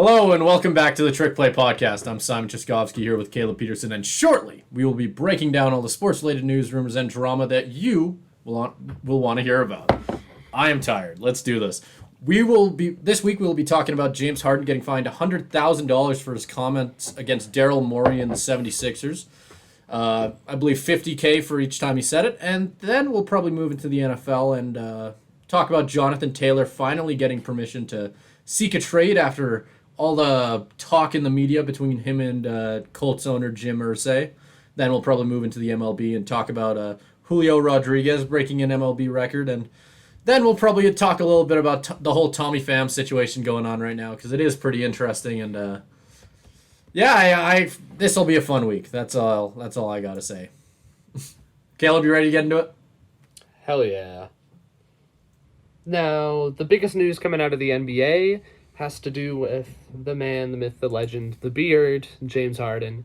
Hello and welcome back to the Trick Play Podcast. I'm Simon Cheskovsky here with Caleb Peterson, and shortly we will be breaking down all the sports-related news, rumors, and drama that you will want to hear about. I am tired. Let's do this. This week we will be talking about James Harden getting fined $100,000 for his comments against Daryl Morey and the 76ers. I believe $50,000 for each time he said it, and then we'll probably move into the NFL and talk about Jonathan Taylor finally getting permission to seek a trade after all the talk in the media between him and Colts owner Jim Irsay. Then we'll probably move into the MLB and talk about Julio Rodriguez breaking an MLB record. And then we'll probably talk a little bit about the whole Tommy Pham situation going on right now, because it is pretty interesting. And this will be a fun week. That's all I got to say. Caleb, you ready to get into it? Hell yeah. Now, the biggest news coming out of the NBA has to do with the man, the myth, the legend, the beard, James Harden.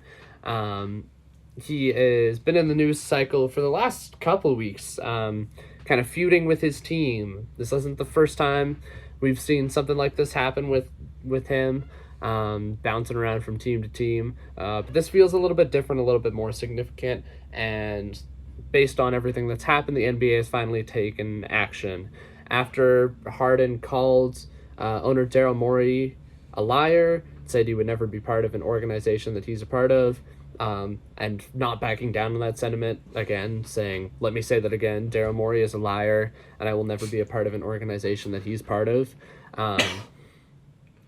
He has been in the news cycle for the last couple of weeks, kind of feuding with his team. This isn't the first time we've seen something like this happen with him, bouncing around from team to team. But this feels a little bit different, a little bit more significant, and based on everything that's happened, the NBA has finally taken action. After Harden called owner Daryl Morey a liar, said he would never be part of an organization that he's a part of, and not backing down on that sentiment, again, saying, let me say that again, Daryl Morey is a liar, and I will never be a part of an organization that he's part of.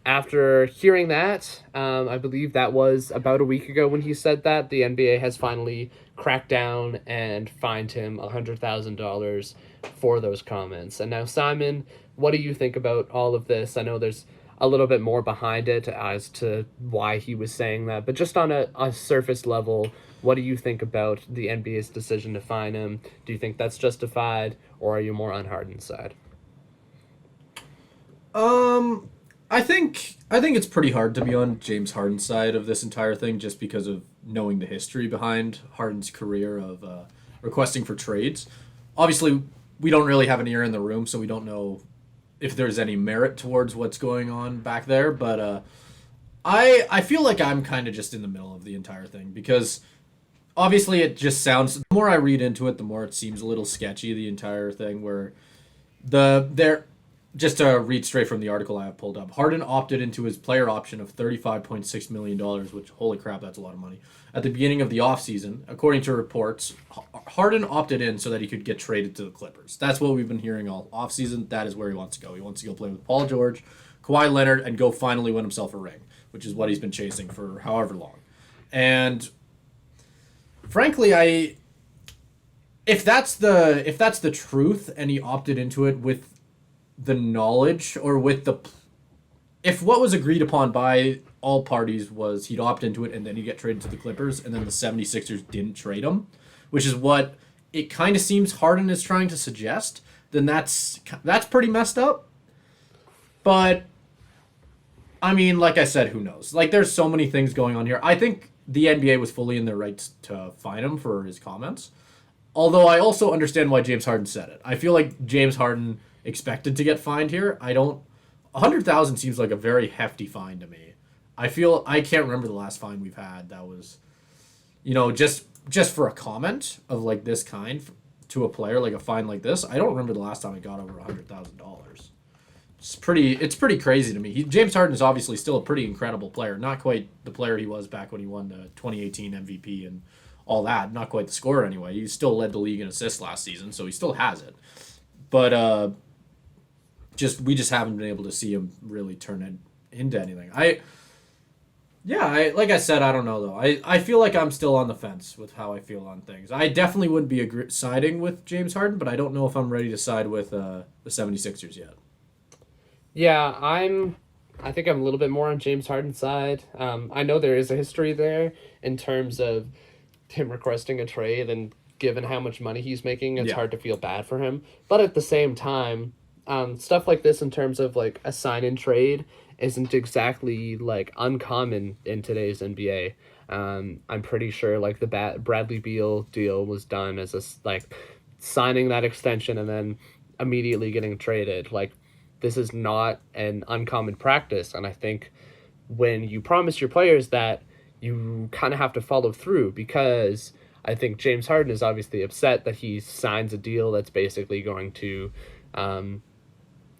After hearing that, I believe that was about a week ago when he said that, the NBA has finally cracked down and fined him $100,000 for those comments. And now, Simon, what do you think about all of this? I know there's a little bit more behind it as to why he was saying that, but just on a surface level, what do you think about the NBA's decision to fine him? Do you think that's justified, or are you more on Harden's side? I think it's pretty hard to be on James Harden's side of this entire thing, just because of knowing the history behind Harden's career of requesting for trades. Obviously, we don't really have an ear in the room, so we don't know if there's any merit towards what's going on back there. But I feel like I'm kind of just in the middle of the entire thing, because obviously it just sounds, the more I read into it, the more it seems a little sketchy, the entire thing, where just to read straight from the article I have pulled up, Harden opted into his player option of $35.6 million, which, holy crap, that's a lot of money, at the beginning of the offseason. According to reports, Harden opted in so that he could get traded to the Clippers. That's what we've been hearing all offseason. That is where he wants to go. He wants to go play with Paul George, Kawhi Leonard, and go finally win himself a ring, which is what he's been chasing for however long. And frankly, if that's the truth, and he opted into it with the knowledge, or if what was agreed upon by all parties was he'd opt into it and then he'd get traded to the Clippers, and then the 76ers didn't trade him, which is what it kind of seems Harden is trying to suggest, then that's pretty messed up. But I mean, like I said, who knows? Like, there's so many things going on here. I think the NBA was fully in their rights to fine him for his comments, although I also understand why James Harden said it. I feel like James Harden expected to get fined here. 100,000 seems like a very hefty fine to me. I can't remember the last fine we've had that was, just for a comment of like this kind to a player, like a fine like this. I don't remember the last time I got over $100,000. It's pretty crazy to me. James Harden is obviously still a pretty incredible player. Not quite the player he was back when he won the 2018 MVP and all that. Not quite the scorer anyway. He still led the league in assists last season, so he still has it. But we just haven't been able to see him really turn it into anything. Like I said, I don't know though. I feel like I'm still on the fence with how I feel on things. I definitely wouldn't be siding with James Harden, but I don't know if I'm ready to side with the 76ers yet. Yeah, I think I'm a little bit more on James Harden's side. I know there is a history there in terms of him requesting a trade, and given how much money he's making, it's hard to feel bad for him. But at the same time, stuff like this in terms of like a sign-in trade isn't exactly like uncommon in today's NBA. I'm pretty sure like the Bradley Beal deal was done as like signing that extension and then immediately getting traded. Like, this is not an uncommon practice, and I think when you promise your players that, you kind of have to follow through, because I think James Harden is obviously upset that he signs a deal that's basically going to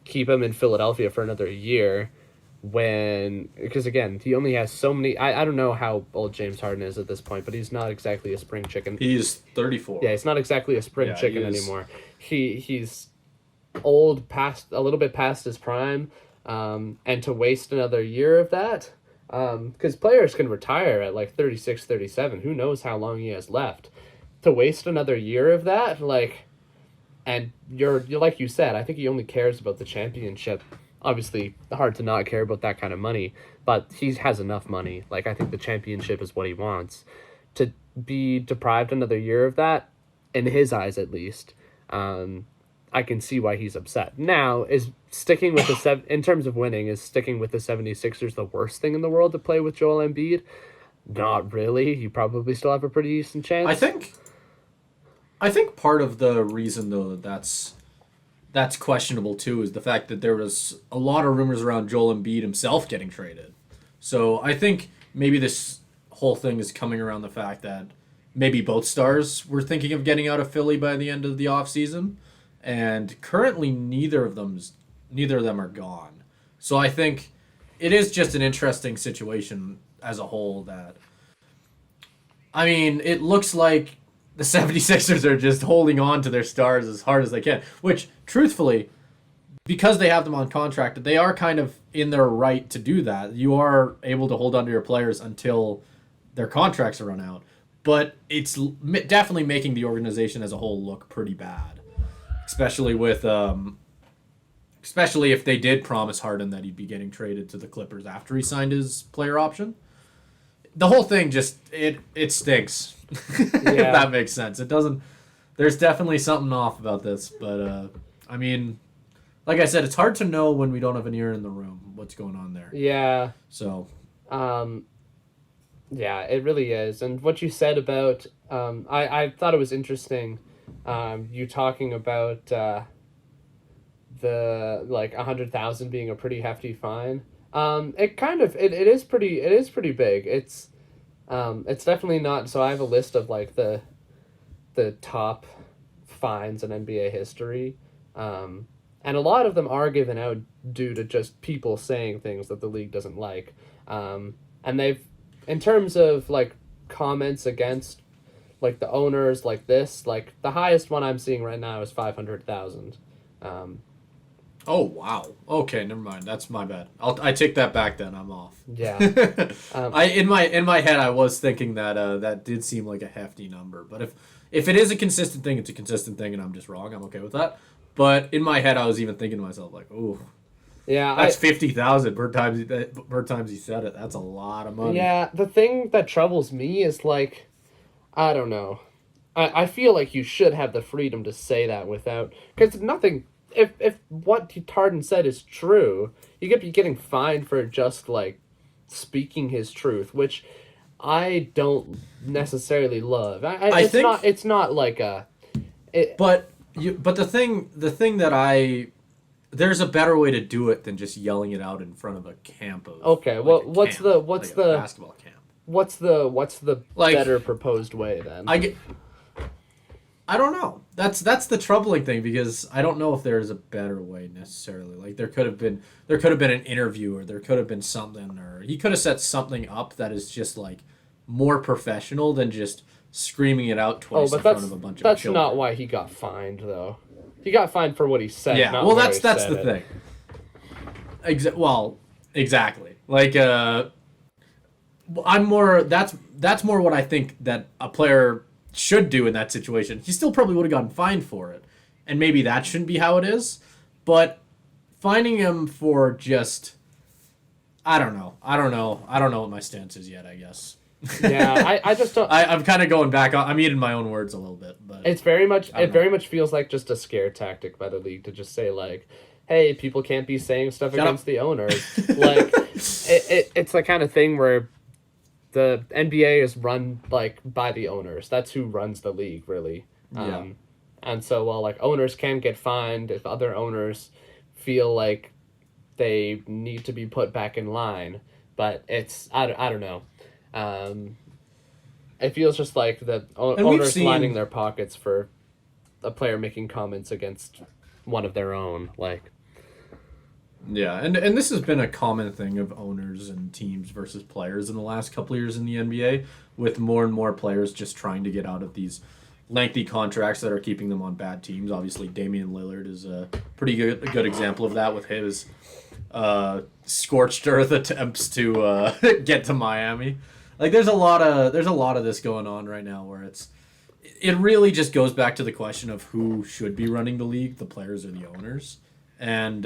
keep him in Philadelphia for another year, because again, he only has so many. I don't know how old James Harden is at this point, but he's not exactly a spring chicken. He's 34. Yeah, he's not exactly a spring chicken he is. anymore. He's old, a little bit past his prime, and to waste another year of that, because players can retire at like 36, 37. Who knows how long he has left? To waste another year of that, and you're like you said, I think he only cares about the championship. Obviously, hard to not care about that kind of money, but he has enough money. Like, I think the championship is what he wants. To be deprived another year of that, in his eyes at least, I can see why he's upset. Now, is sticking with in terms of winning, is sticking with the 76ers the worst thing in the world to play with Joel Embiid? Not really. You probably still have a pretty decent chance. I think part of the reason though that's questionable too is the fact that there was a lot of rumors around Joel Embiid himself getting traded. So I think maybe this whole thing is coming around the fact that maybe both stars were thinking of getting out of Philly by the end of the offseason, and currently neither of them are gone. So I think it is just an interesting situation as a whole that I mean, it looks like the 76ers are just holding on to their stars as hard as they can, which, truthfully, because they have them on contract, they are kind of in their right to do that. You are able to hold on to your players until their contracts are run out, but it's definitely making the organization as a whole look pretty bad, especially if they did promise Harden that he'd be getting traded to the Clippers after he signed his player option. The whole thing just it stinks. If that makes sense. It doesn't. There's definitely something off about this, but I mean, like I said, it's hard to know when we don't have an ear in the room what's going on there. Yeah. So. Yeah, it really is. And what you said about I thought it was interesting. You talking about the like 100,000 being a pretty hefty fine. It is pretty big. It's definitely not. So I have a list of like the top fines in NBA history, and a lot of them are given out due to just people saying things that the league doesn't like, and they've, in terms of like comments against like the owners, like this, like the highest one I'm seeing right now is 500,000. Oh wow. Okay, never mind. That's my bad. I take that back. Then I'm off. Yeah. In my head I was thinking that that did seem like a hefty number. But if it is a consistent thing, it's a consistent thing, and I'm just wrong. I'm okay with that. But in my head I was even thinking to myself like, ooh, yeah, that's 50,000 per time he said it. That's a lot of money. Yeah. The thing that troubles me is like, I don't know. I feel like you should have the freedom to say that without, because nothing. If what Harden said is true, you could be getting fined for just like speaking his truth, which I don't necessarily love. It's not like a. But the thing that there's a better way to do it than just yelling it out in front of a camp of. Okay, well, what's the basketball camp? What's the like, better proposed way then? I don't know. That's the troubling thing, because I don't know if there is a better way necessarily. Like there could have been an interview, or there could have been something, or he could have set something up that is just like more professional than just screaming it out twice in front of a bunch of children. That's not why he got fined though. He got fined for what he said. Yeah, well that's the thing. Exactly. Like I'm more that's more what I think that a player should do in that situation. He still probably would have gotten fined for it, and maybe that shouldn't be how it is, but fining him for just I don't know what my stance is yet, I guess. Yeah, I just don't. I'm kind of going back. I'm eating my own words a little bit, but it very much feels like just a scare tactic by the league to just say like, hey, people can't be saying stuff against the owners. Like it's the kind of thing where the NBA is run like by the owners. That's who runs the league, really. Yeah. And so while like owners can get fined, if other owners feel like they need to be put back in line, but I don't know. It feels just like the And owners lining their pockets for a player making comments against one of their own. Like, yeah, and this has been a common thing of owners and teams versus players in the last couple of years in the NBA, with more and more players just trying to get out of these lengthy contracts that are keeping them on bad teams. Obviously, Damian Lillard is a pretty good example of that with his scorched earth attempts to get to Miami. Like, there's a lot of this going on right now where it really just goes back to the question of who should be running the league, the players or the owners, and.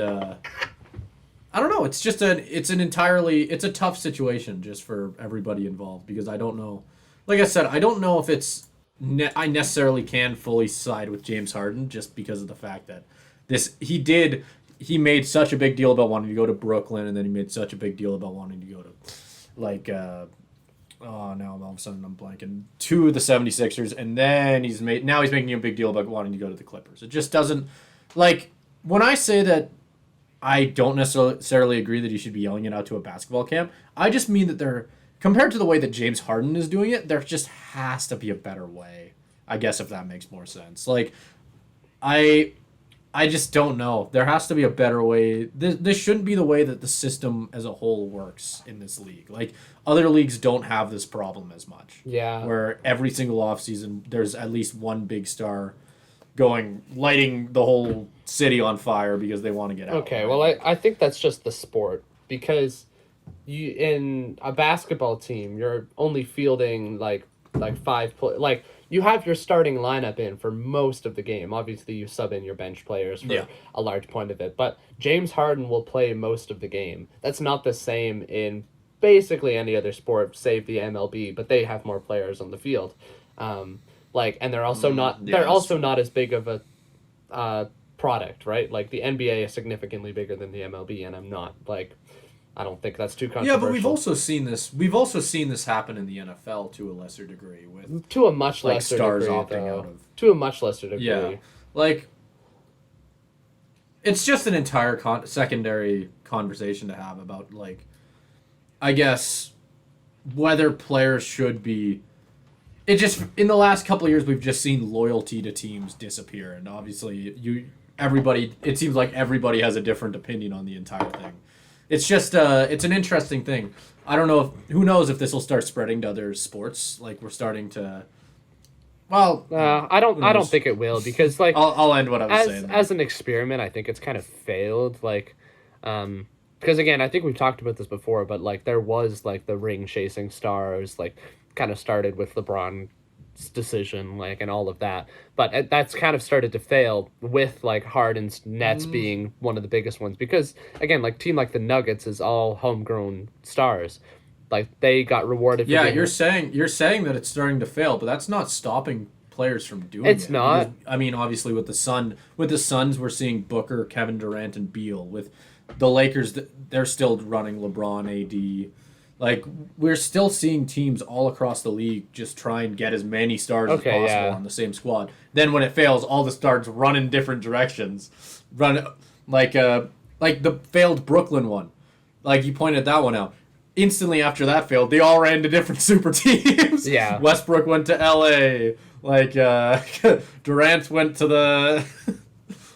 I don't know. It's a tough situation just for everybody involved because I don't know. Like I said, I don't know if I necessarily can fully side with James Harden just because of the fact that he made such a big deal about wanting to go to Brooklyn, and then he made such a big deal about wanting to go to now all of a sudden I'm blanking, to the 76ers, and then he's making a big deal about wanting to go to the Clippers. It just doesn't, like, when I say that I don't necessarily agree that he should be yelling it out to a basketball camp. I just mean that compared to the way that James Harden is doing it, there just has to be a better way. I guess, if that makes more sense. Like, I just don't know. There has to be a better way. This shouldn't be the way that the system as a whole works in this league. Like, other leagues don't have this problem as much. yeah. Where every single offseason, there's at least one big star lighting the whole city on fire because they want to get out. Okay, well, I think that's just the sport, because you, in a basketball team, you're only fielding like like you have your starting lineup in for most of the game. Obviously, you sub in your bench players for a large point of it, but James Harden will play most of the game. That's not the same in basically any other sport save the MLB, but they have more players on the field. And they're also not as big of a product, right? Like, the NBA is significantly bigger than the MLB, and I don't think that's too controversial. Yeah, but we've also seen this happen in the NFL to a lesser degree to a much lesser stars degree, opting out of. To a much lesser degree. Yeah, like, it's just an entire secondary conversation to have about, like, I guess, whether players should be. It just, in the last couple of years, we've just seen loyalty to teams disappear, and obviously it seems like everybody has a different opinion on the entire thing. It's just it's an interesting thing. I don't know who knows if this will start spreading to other sports. Like, we're starting to. Well, I don't think it will, because, like, I'll end what I was saying. As an experiment, I think it's kind of failed. Like, because again, I think we've talked about this before, but, like, there was, like, the ring chasing stars, like, kind of started with LeBron's decision, like, and all of that, but that's kind of started to fail with, like, Harden's Nets being one of the biggest ones, because again, like, team like the Nuggets is all homegrown stars. Like, they got rewarded for you're saying that it's starting to fail, but that's not stopping players from doing it. It's not. Because, I mean, obviously with the Suns, we're seeing Booker, Kevin Durant, and Beal. With the Lakers, they're still running LeBron, AD. Like, we're still seeing teams all across the league just try and get as many stars as possible on the same squad. Then when it fails, all the stars run in different directions. Run like the failed Brooklyn one. Like, you pointed that one out. Instantly after that failed, they all ran to different super teams. Yeah. Westbrook went to LA. Like, Durant went to the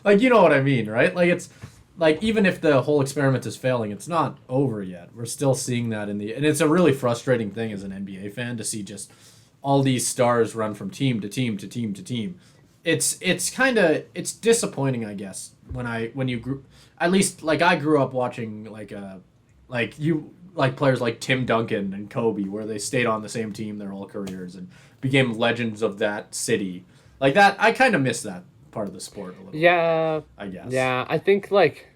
like, you know what I mean, right? Like, it's like, even if the whole experiment is failing, it's not over yet. We're still seeing that and it's a really frustrating thing as an NBA fan to see just all these stars run from team to team to team to team. It's disappointing, I guess, when you grew, at least, like, I grew up watching players like Tim Duncan and Kobe, where they stayed on the same team their whole careers and became legends of that city. Like, that, I kind of miss that part of the sport a little bit, I guess. Yeah, I think, like,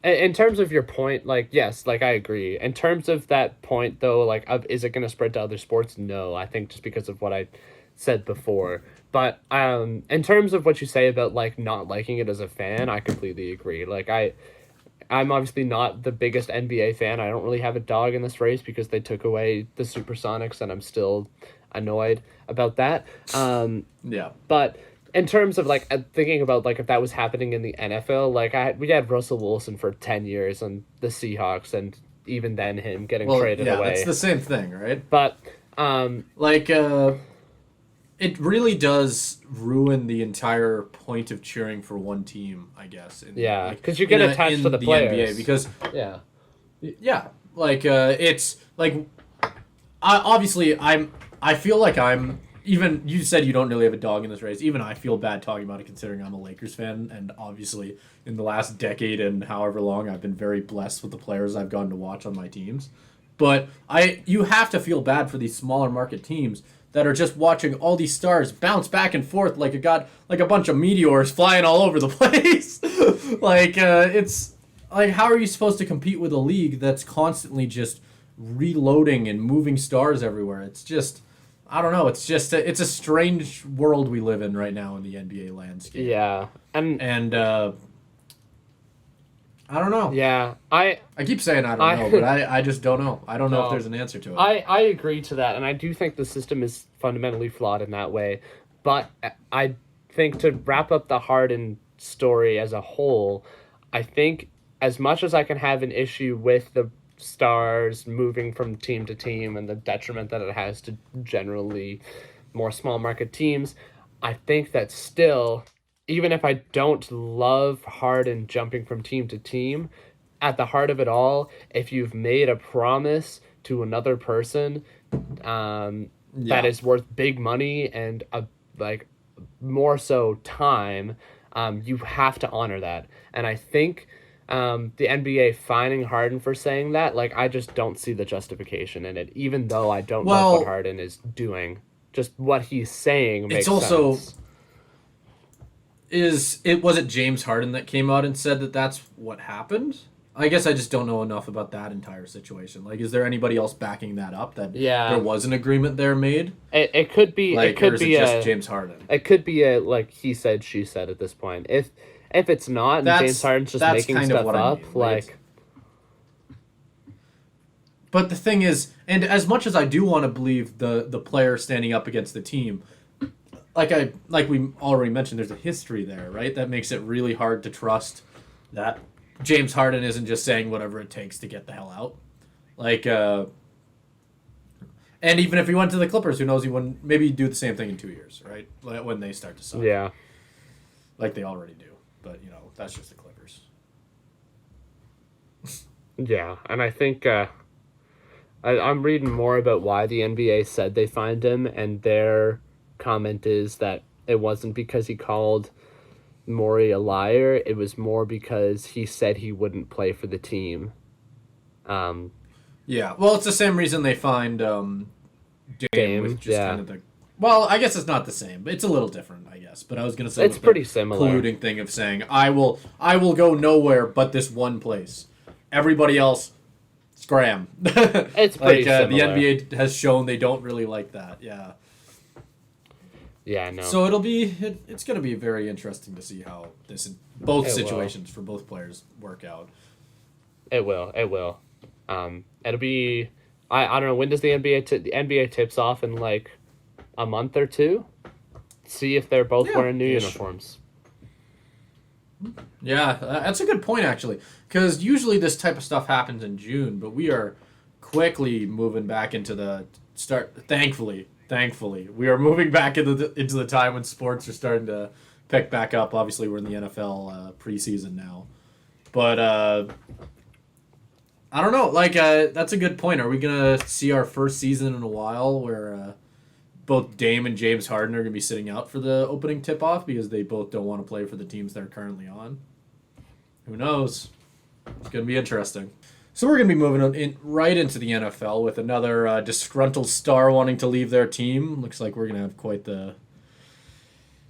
in terms of your point, like, yes, like, I agree. In terms of that point, though, like, is it going to spread to other sports? No, I think just because of what I said before. But in terms of what you say about, like, not liking it as a fan, I completely agree. Like, I'm obviously not the biggest NBA fan. I don't really have a dog in this race because they took away the Supersonics, and I'm still annoyed about that. But in terms of, like, thinking about, like, if that was happening in the NFL, like, we had Russell Wilson for 10 years on the Seahawks, and even then him getting Well, traded yeah, away. that's the same thing, right? But Like, it really does ruin the entire point of cheering for one team, I guess. yeah, Like, because you get attached to the players. NBA because yeah, yeah, like it's like obviously I feel like I'm even you said you don't really have a dog in this race. Even I feel bad talking about it considering I'm a Lakers fan and obviously in the last decade and however long I've been very blessed with the players I've gotten to watch on my teams. But you have to feel bad for these smaller market teams that are just watching all these stars bounce back and forth like a bunch of meteors flying all over the place. Like it's like how are you supposed to compete with a league that's constantly just reloading and moving stars everywhere? It's just I don't know. It's just it's a strange world we live in right now in the NBA landscape. yeah, And I don't know. yeah. I keep saying I don't know, but I just don't know. I don't know if there's an answer to it. I agree to that, and I do think the system is fundamentally flawed in that way. But I think to wrap up the Harden story as a whole, I think as much as I can have an issue with the stars moving from team to team and the detriment that it has to generally more small market teams, I think that still, even if I don't love Harden jumping from team to team, at the heart of it all, if you've made a promise to another person that is worth big money and like more so time, you have to honor that. And I think the NBA fining Harden for saying that, like, I just don't see the justification in it, even though I don't know what Harden is doing. Just what he's saying makes sense. Was it James Harden that came out and said that that's what happened? I guess I just don't know enough about that entire situation. Like, is there anybody else backing that up that there was an agreement there made? It could be. Like, it could or is be it just James Harden? It could be a like he said, she said at this point. If it's not, and James Harden's just making stuff up, I mean. like. But the thing is, and as much as I do want to believe the player standing up against the team, like we already mentioned, there's a history there, right? That makes it really hard to trust that James Harden isn't just saying whatever it takes to get the hell out. Like, and even if he went to the Clippers, who knows? He wouldn't maybe do the same thing in 2 years, right? When they start to suck. Yeah. Like they already do. But, that's just the Clippers. Yeah, and I think I'm reading more about why the NBA said they fined him, and their comment is that it wasn't because he called Morey a liar. It was more because he said he wouldn't play for the team. Yeah, well, it's the same reason they fined Dame with just kind of the. Well, I guess it's not the same, but it's a little different, I guess. But I was gonna say it's pretty similar. Colluding thing of saying I will go nowhere but this one place. Everybody else, scram. It's pretty similar. The NBA has shown they don't really like that. Yeah. Yeah, no. So it's going to be very interesting to see how both situations for both players work out. It will. It'll be I don't know, when does the NBA tips off in like a month or two? See if they're both wearing new uniforms. Yeah, that's a good point actually, cuz usually this type of stuff happens in June, but we are quickly moving back into the start thankfully, we are moving back into the time when sports are starting to pick back up. Obviously, we're in the NFL preseason now, but I don't know. Like, that's a good point. Are we gonna see our first season in a while where both Dame and James Harden are gonna be sitting out for the opening tip-off because they both don't want to play for the teams they're currently on? Who knows? It's gonna be interesting. So we're going to be moving right into the NFL with another disgruntled star wanting to leave their team. Looks like we're going to have quite the...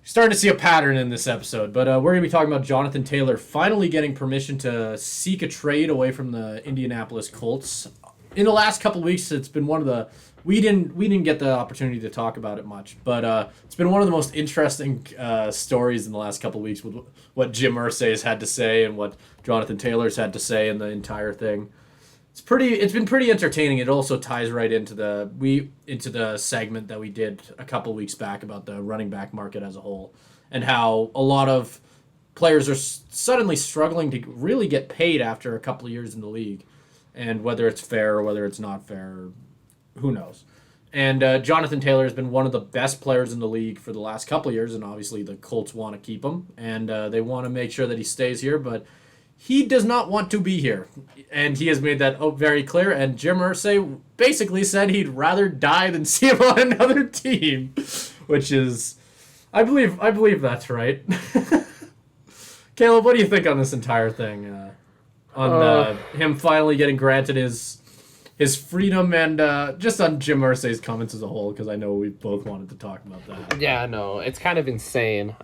Starting to see a pattern in this episode. But we're going to be talking about Jonathan Taylor finally getting permission to seek a trade away from the Indianapolis Colts. In the last couple of weeks, it's been one of the... We didn't get the opportunity to talk about it much, but it's been one of the most interesting stories in the last couple of weeks with what Jim Irsay's had to say and what Jonathan Taylor's had to say in the entire thing. It's been pretty entertaining. It also ties right into the segment that we did a couple of weeks back about the running back market as a whole and how a lot of players are suddenly struggling to really get paid after a couple of years in the league. and whether it's fair or whether it's not fair, who knows. And Jonathan Taylor has been one of the best players in the league for the last couple of years, and obviously the Colts want to keep him, and they want to make sure that he stays here, but he does not want to be here, and he has made that very clear. And Jim Irsay basically said he'd rather die than see him on another team, which is, I believe that's right. Caleb, what do you think on this entire thing? On him finally getting granted his freedom, and just on Jim Irsay's comments as a whole, because I know we both wanted to talk about that. Yeah, no, it's kind of insane.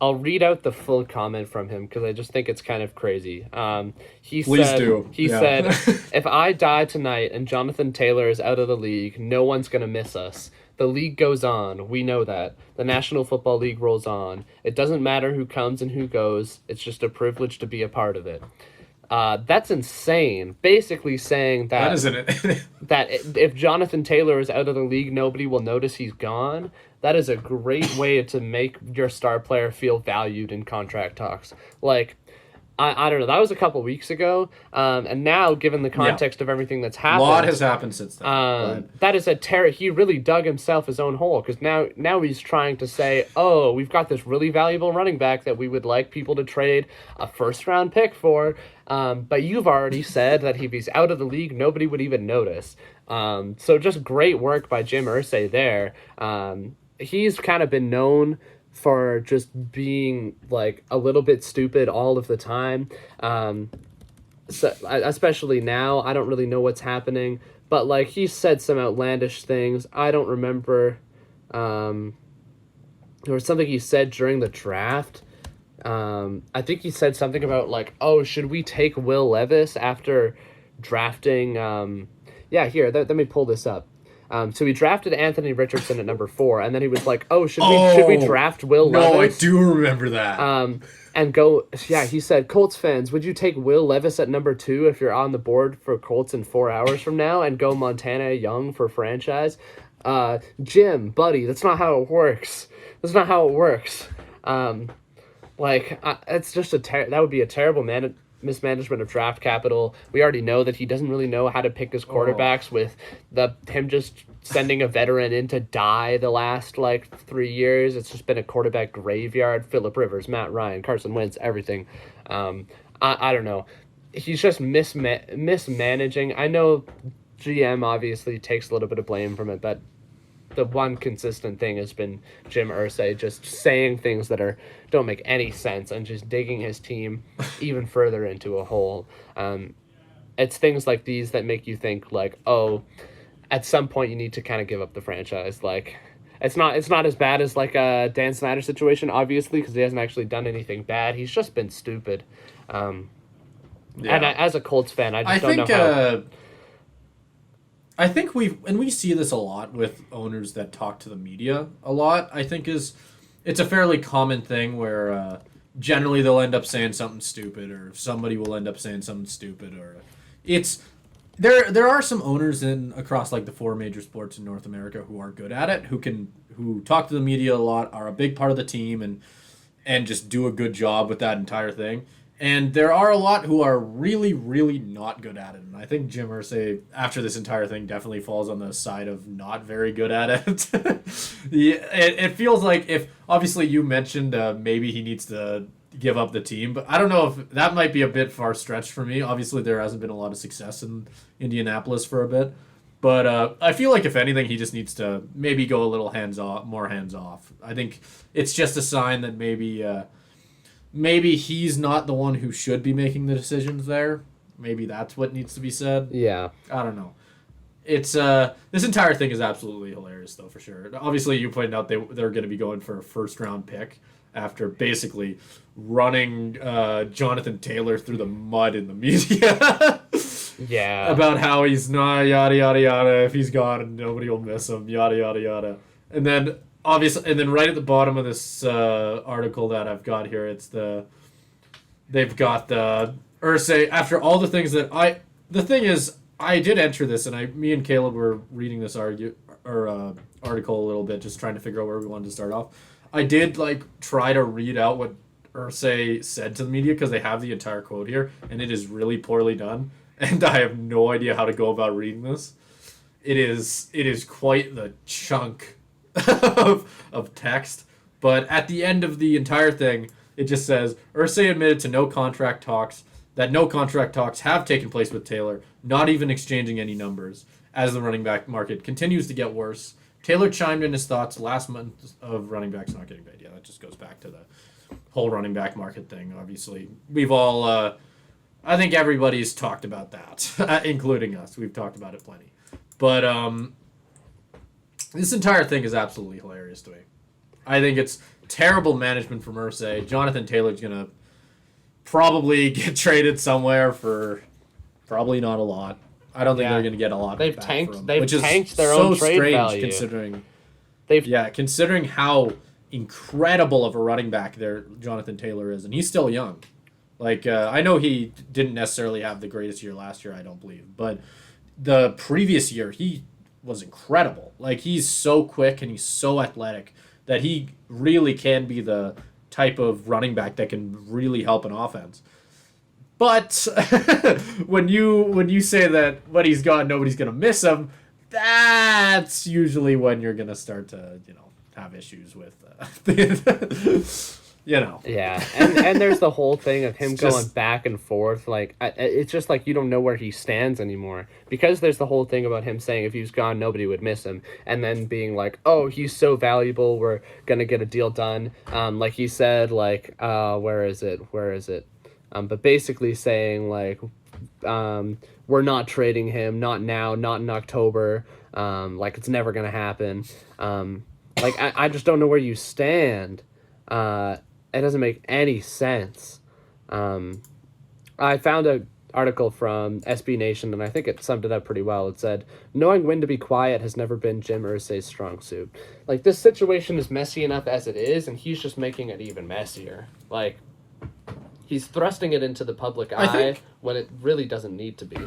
I'll read out the full comment from him because I just think it's kind of crazy. Please do. He said, "If I die tonight and Jonathan Taylor is out of the league, no one's going to miss us. The league goes on. We know that. The National Football League rolls on. It doesn't matter who comes and who goes. It's just a privilege to be a part of it." That's insane. Basically saying that isn't it? that if Jonathan Taylor is out of the league, nobody will notice he's gone. That is a great way to make your star player feel valued in contract talks. Like, I don't know. That was a couple weeks ago, and now, given the context of everything that's happened, a lot has happened since then. That is he really dug himself his own hole, because now he's trying to say, oh, we've got this really valuable running back that we would like people to trade a first-round pick for, but you've already said that if he's out of the league, nobody would even notice. So just great work by Jim Irsay there. He's kind of been known for just being like a little bit stupid all of the time. So especially now, I don't really know what's happening, but like he said some outlandish things. I don't remember. There was something he said during the draft. I think he said something about like, oh, should we take Will Levis after drafting? Let me pull this up. So he drafted Anthony Richardson at number 4, and then he was like, "Oh, should we draft Will Levis?" No, I do remember that. He said, "Colts fans, would you take Will Levis at number 2 if you're on the board for Colts in 4 hours from now, and go Montana Young for franchise?" Jim, buddy, that's not how it works. That's not how it works. It's just that would be a terrible mismanagement of draft capital. We already know that he doesn't really know how to pick his quarterbacks with him just sending a veteran in to die the last 3 years. It's just been a quarterback graveyard. Phillip Rivers, Matt Ryan, Carson Wentz, everything. I don't know. He's just mismanaging. I know GM obviously takes a little bit of blame from it, but the one consistent thing has been Jim Irsay just saying things that don't make any sense and just digging his team even further into a hole. It's things like these that make you think at some point you need to kind of give up the franchise. It's not as bad as a Dan Snyder situation, obviously, because he hasn't actually done anything bad. He's just been stupid. And as a Colts fan, I don't know how... I think we see this a lot with owners that talk to the media a lot. I think it's a fairly common thing where generally they'll end up saying something stupid, or somebody will end up saying something stupid, or there are some owners across the 4 major sports in North America who are good at it, who talk to the media a lot, are a big part of the team, and just do a good job with that entire thing. And there are a lot who are really, really not good at it. And I think Jim Irsay, after this entire thing, definitely falls on the side of not very good at it. It feels like if, obviously you mentioned maybe he needs to give up the team, but I don't know if that might be a bit far stretched for me. Obviously there hasn't been a lot of success in Indianapolis for a bit. But I feel like if anything, he just needs to maybe go a little more hands off. I think it's just a sign that maybe he's not the one who should be making the decisions there. Maybe that's what needs to be said. Yeah. I don't know. It's this entire thing is absolutely hilarious, though, for sure. Obviously, you pointed out they're going to be going for a first-round pick after basically running Jonathan Taylor through the mud in the media. Yeah. About how he's not, yada, yada, yada. If he's gone, nobody will miss him, yada, yada, yada. And then... obviously, and then right at the bottom of this article that I've got here, they've got the Irsay, after all the things that the thing is, I did enter this, and me and Caleb were reading this article a little bit, just trying to figure out where we wanted to start off. I did try to read out what Irsay said to the media, because they have the entire quote here, and it is really poorly done. and I have no idea how to go about reading this. It is quite the chunk of text. But at the end of the entire thing, it just says Irsay admitted to no contract talks have taken place with Taylor, not even exchanging any numbers, as the running back market continues to get worse. Taylor chimed in his thoughts last month of running backs not getting paid. Yeah, that just goes back to the whole running back market thing. Obviously, we've all, I think everybody's talked about that, including us. We've talked about it plenty. But this entire thing is absolutely hilarious to me. I think it's terrible management from Irsay. Jonathan Taylor's going to probably get traded somewhere for probably not a lot. I don't think they're going to get a lot. They've back tanked. for him, They've which is tanked their so own trade strange value. Considering how incredible of a running back there Jonathan Taylor is, and he's still young. Like I know he didn't necessarily have the greatest year last year, I don't believe, but the previous year he was incredible. Like he's so quick and he's so athletic that he really can be the type of running back that can really help an offense. But when you say that when he's gone, nobody's gonna miss him, that's usually when you're gonna start to have issues with, Yeah, and there's the whole thing of him It's going just- back and forth. Like it's just like you don't know where he stands anymore, because there's the whole thing about him saying if he was gone, nobody would miss him, and then being like, oh, he's so valuable, we're gonna get a deal done. Like he said, like where is it? But basically saying like, we're not trading him, not now, not in October. Like it's never gonna happen. Like I just don't know where you stand. It doesn't make any sense. I found an article from SB Nation, and I think it summed it up pretty well. It said, knowing when to be quiet has never been Jim Irsay's strong suit. Like, this situation is messy enough as it is, and he's just making it even messier. Like, he's thrusting it into the public eye when it really doesn't need to be.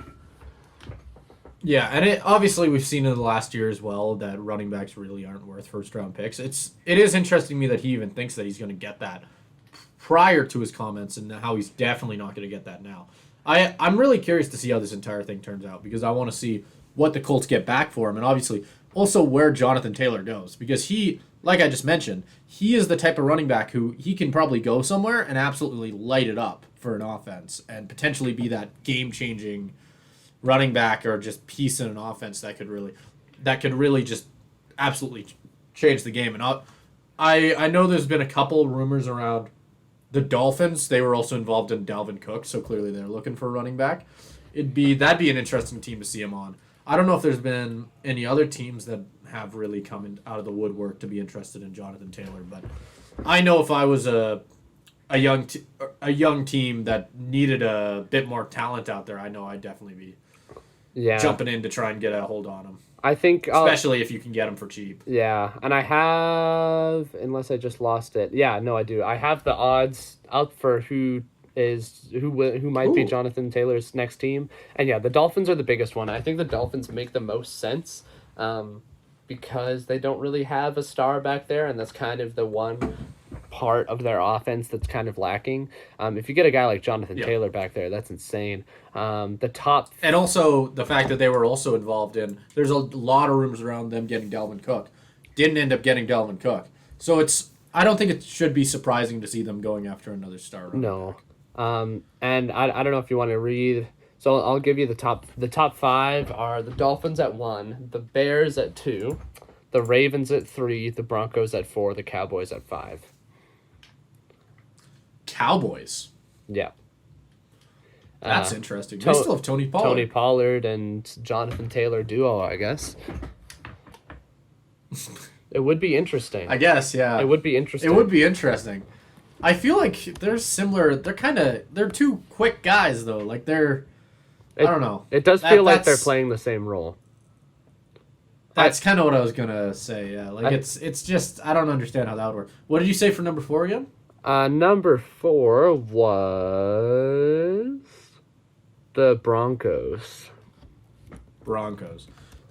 Yeah, and obviously we've seen in the last year as well that running backs really aren't worth first-round picks. It is interesting to me that he even thinks that he's going to get that prior to his comments, and how he's definitely not going to get that now. I'm really curious to see how this entire thing turns out, because I want to see what the Colts get back for him, and obviously also where Jonathan Taylor goes, because he, like I just mentioned, he is the type of running back who he can probably go somewhere and absolutely light it up for an offense and potentially be that game-changing running back or just piece in an offense that could really just absolutely change the game. And I know there's been a couple rumors around the Dolphins. They were also involved in Dalvin Cook, so clearly they're looking for a running back. That'd be an interesting team to see him on. I don't know if there's been any other teams that have really come out of the woodwork to be interested in Jonathan Taylor, but I know if I was a young team that needed a bit more talent out there, I know I'd definitely be jumping in to try and get a hold on him. I think, especially if you can get him for cheap. Yeah, and I have, unless I just lost it. Yeah, no, I do. I have the odds out for who might be Jonathan Taylor's next team, and yeah, the Dolphins are the biggest one. I think the Dolphins make the most sense, because they don't really have a star back there, and that's kind of the one part of their offense that's kind of lacking. If you get a guy like Jonathan Taylor back there, that's insane. The top... And also the fact that they were also involved in... There's a lot of rumors around them getting Dalvin Cook. Didn't end up getting Dalvin Cook. So I don't think it should be surprising to see them going after another star. No. And I don't know if you want to read... So I'll give you the top five are the Dolphins at 1, the Bears at 2, the Ravens at 3, the Broncos at 4, the Cowboys at 5. Cowboys. Yeah. That's interesting. They still have Tony Pollard. Tony Pollard and Jonathan Taylor duo, I guess. It would be interesting. I guess, yeah. It would be interesting. It would be interesting. I feel like they're similar. They're two quick guys, though. Like, I don't know. It does feel like they're playing the same role. That's kind of what I was going to say, yeah. Like, it's just, I don't understand how that would work. What did you say for number 4 again? Number 4 was the Broncos.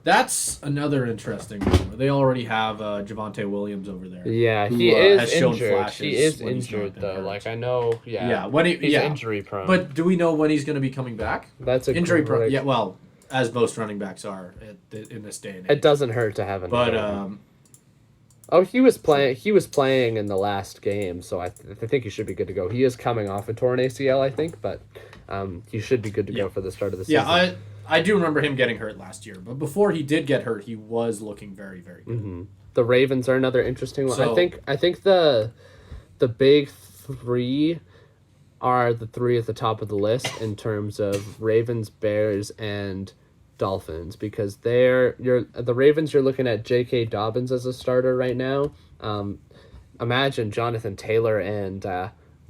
That's another interesting one. They already have Javonte Williams over there. Yeah, who, he has is shown injured. flashes He is when he's not injured been though. hurt. Like I know, Yeah, when he's injury prone. But do we know when he's going to be coming back? That's a Injury prone. great- Yeah, well, as most running backs are in this day and age. It doesn't hurt to have an. But oh, he was playing. He was playing in the last game, so I think he should be good to go. He is coming off a torn ACL, I think, but he should be good to go for the start of the season. Yeah, I do remember him getting hurt last year, but before he did get hurt, he was looking very, very good. Mm-hmm. The Ravens are another interesting one. So, I think the big three are the three at the top of the list in terms of Ravens, Bears, and Dolphins, because the Ravens, you're looking at J.K. Dobbins as a starter right now. Imagine Jonathan Taylor and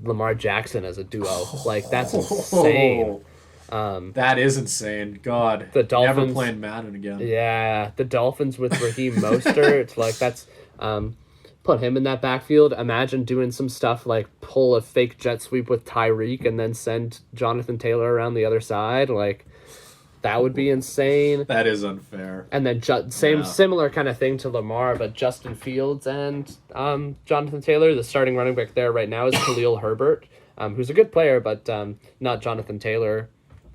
Lamar Jackson as a duo. Like, that's insane. That is insane. God, the Dolphins never playing Madden again. Yeah, the Dolphins with Raheem Mostert, like that's put him in that backfield. Imagine doing some stuff like pull a fake jet sweep with Tyreek and then send Jonathan Taylor around the other side. Like that would be insane. That is unfair. And then similar kind of thing to Lamar, but Justin Fields and Jonathan Taylor. The starting running back there right now is Khalil Herbert, who's a good player, but not Jonathan Taylor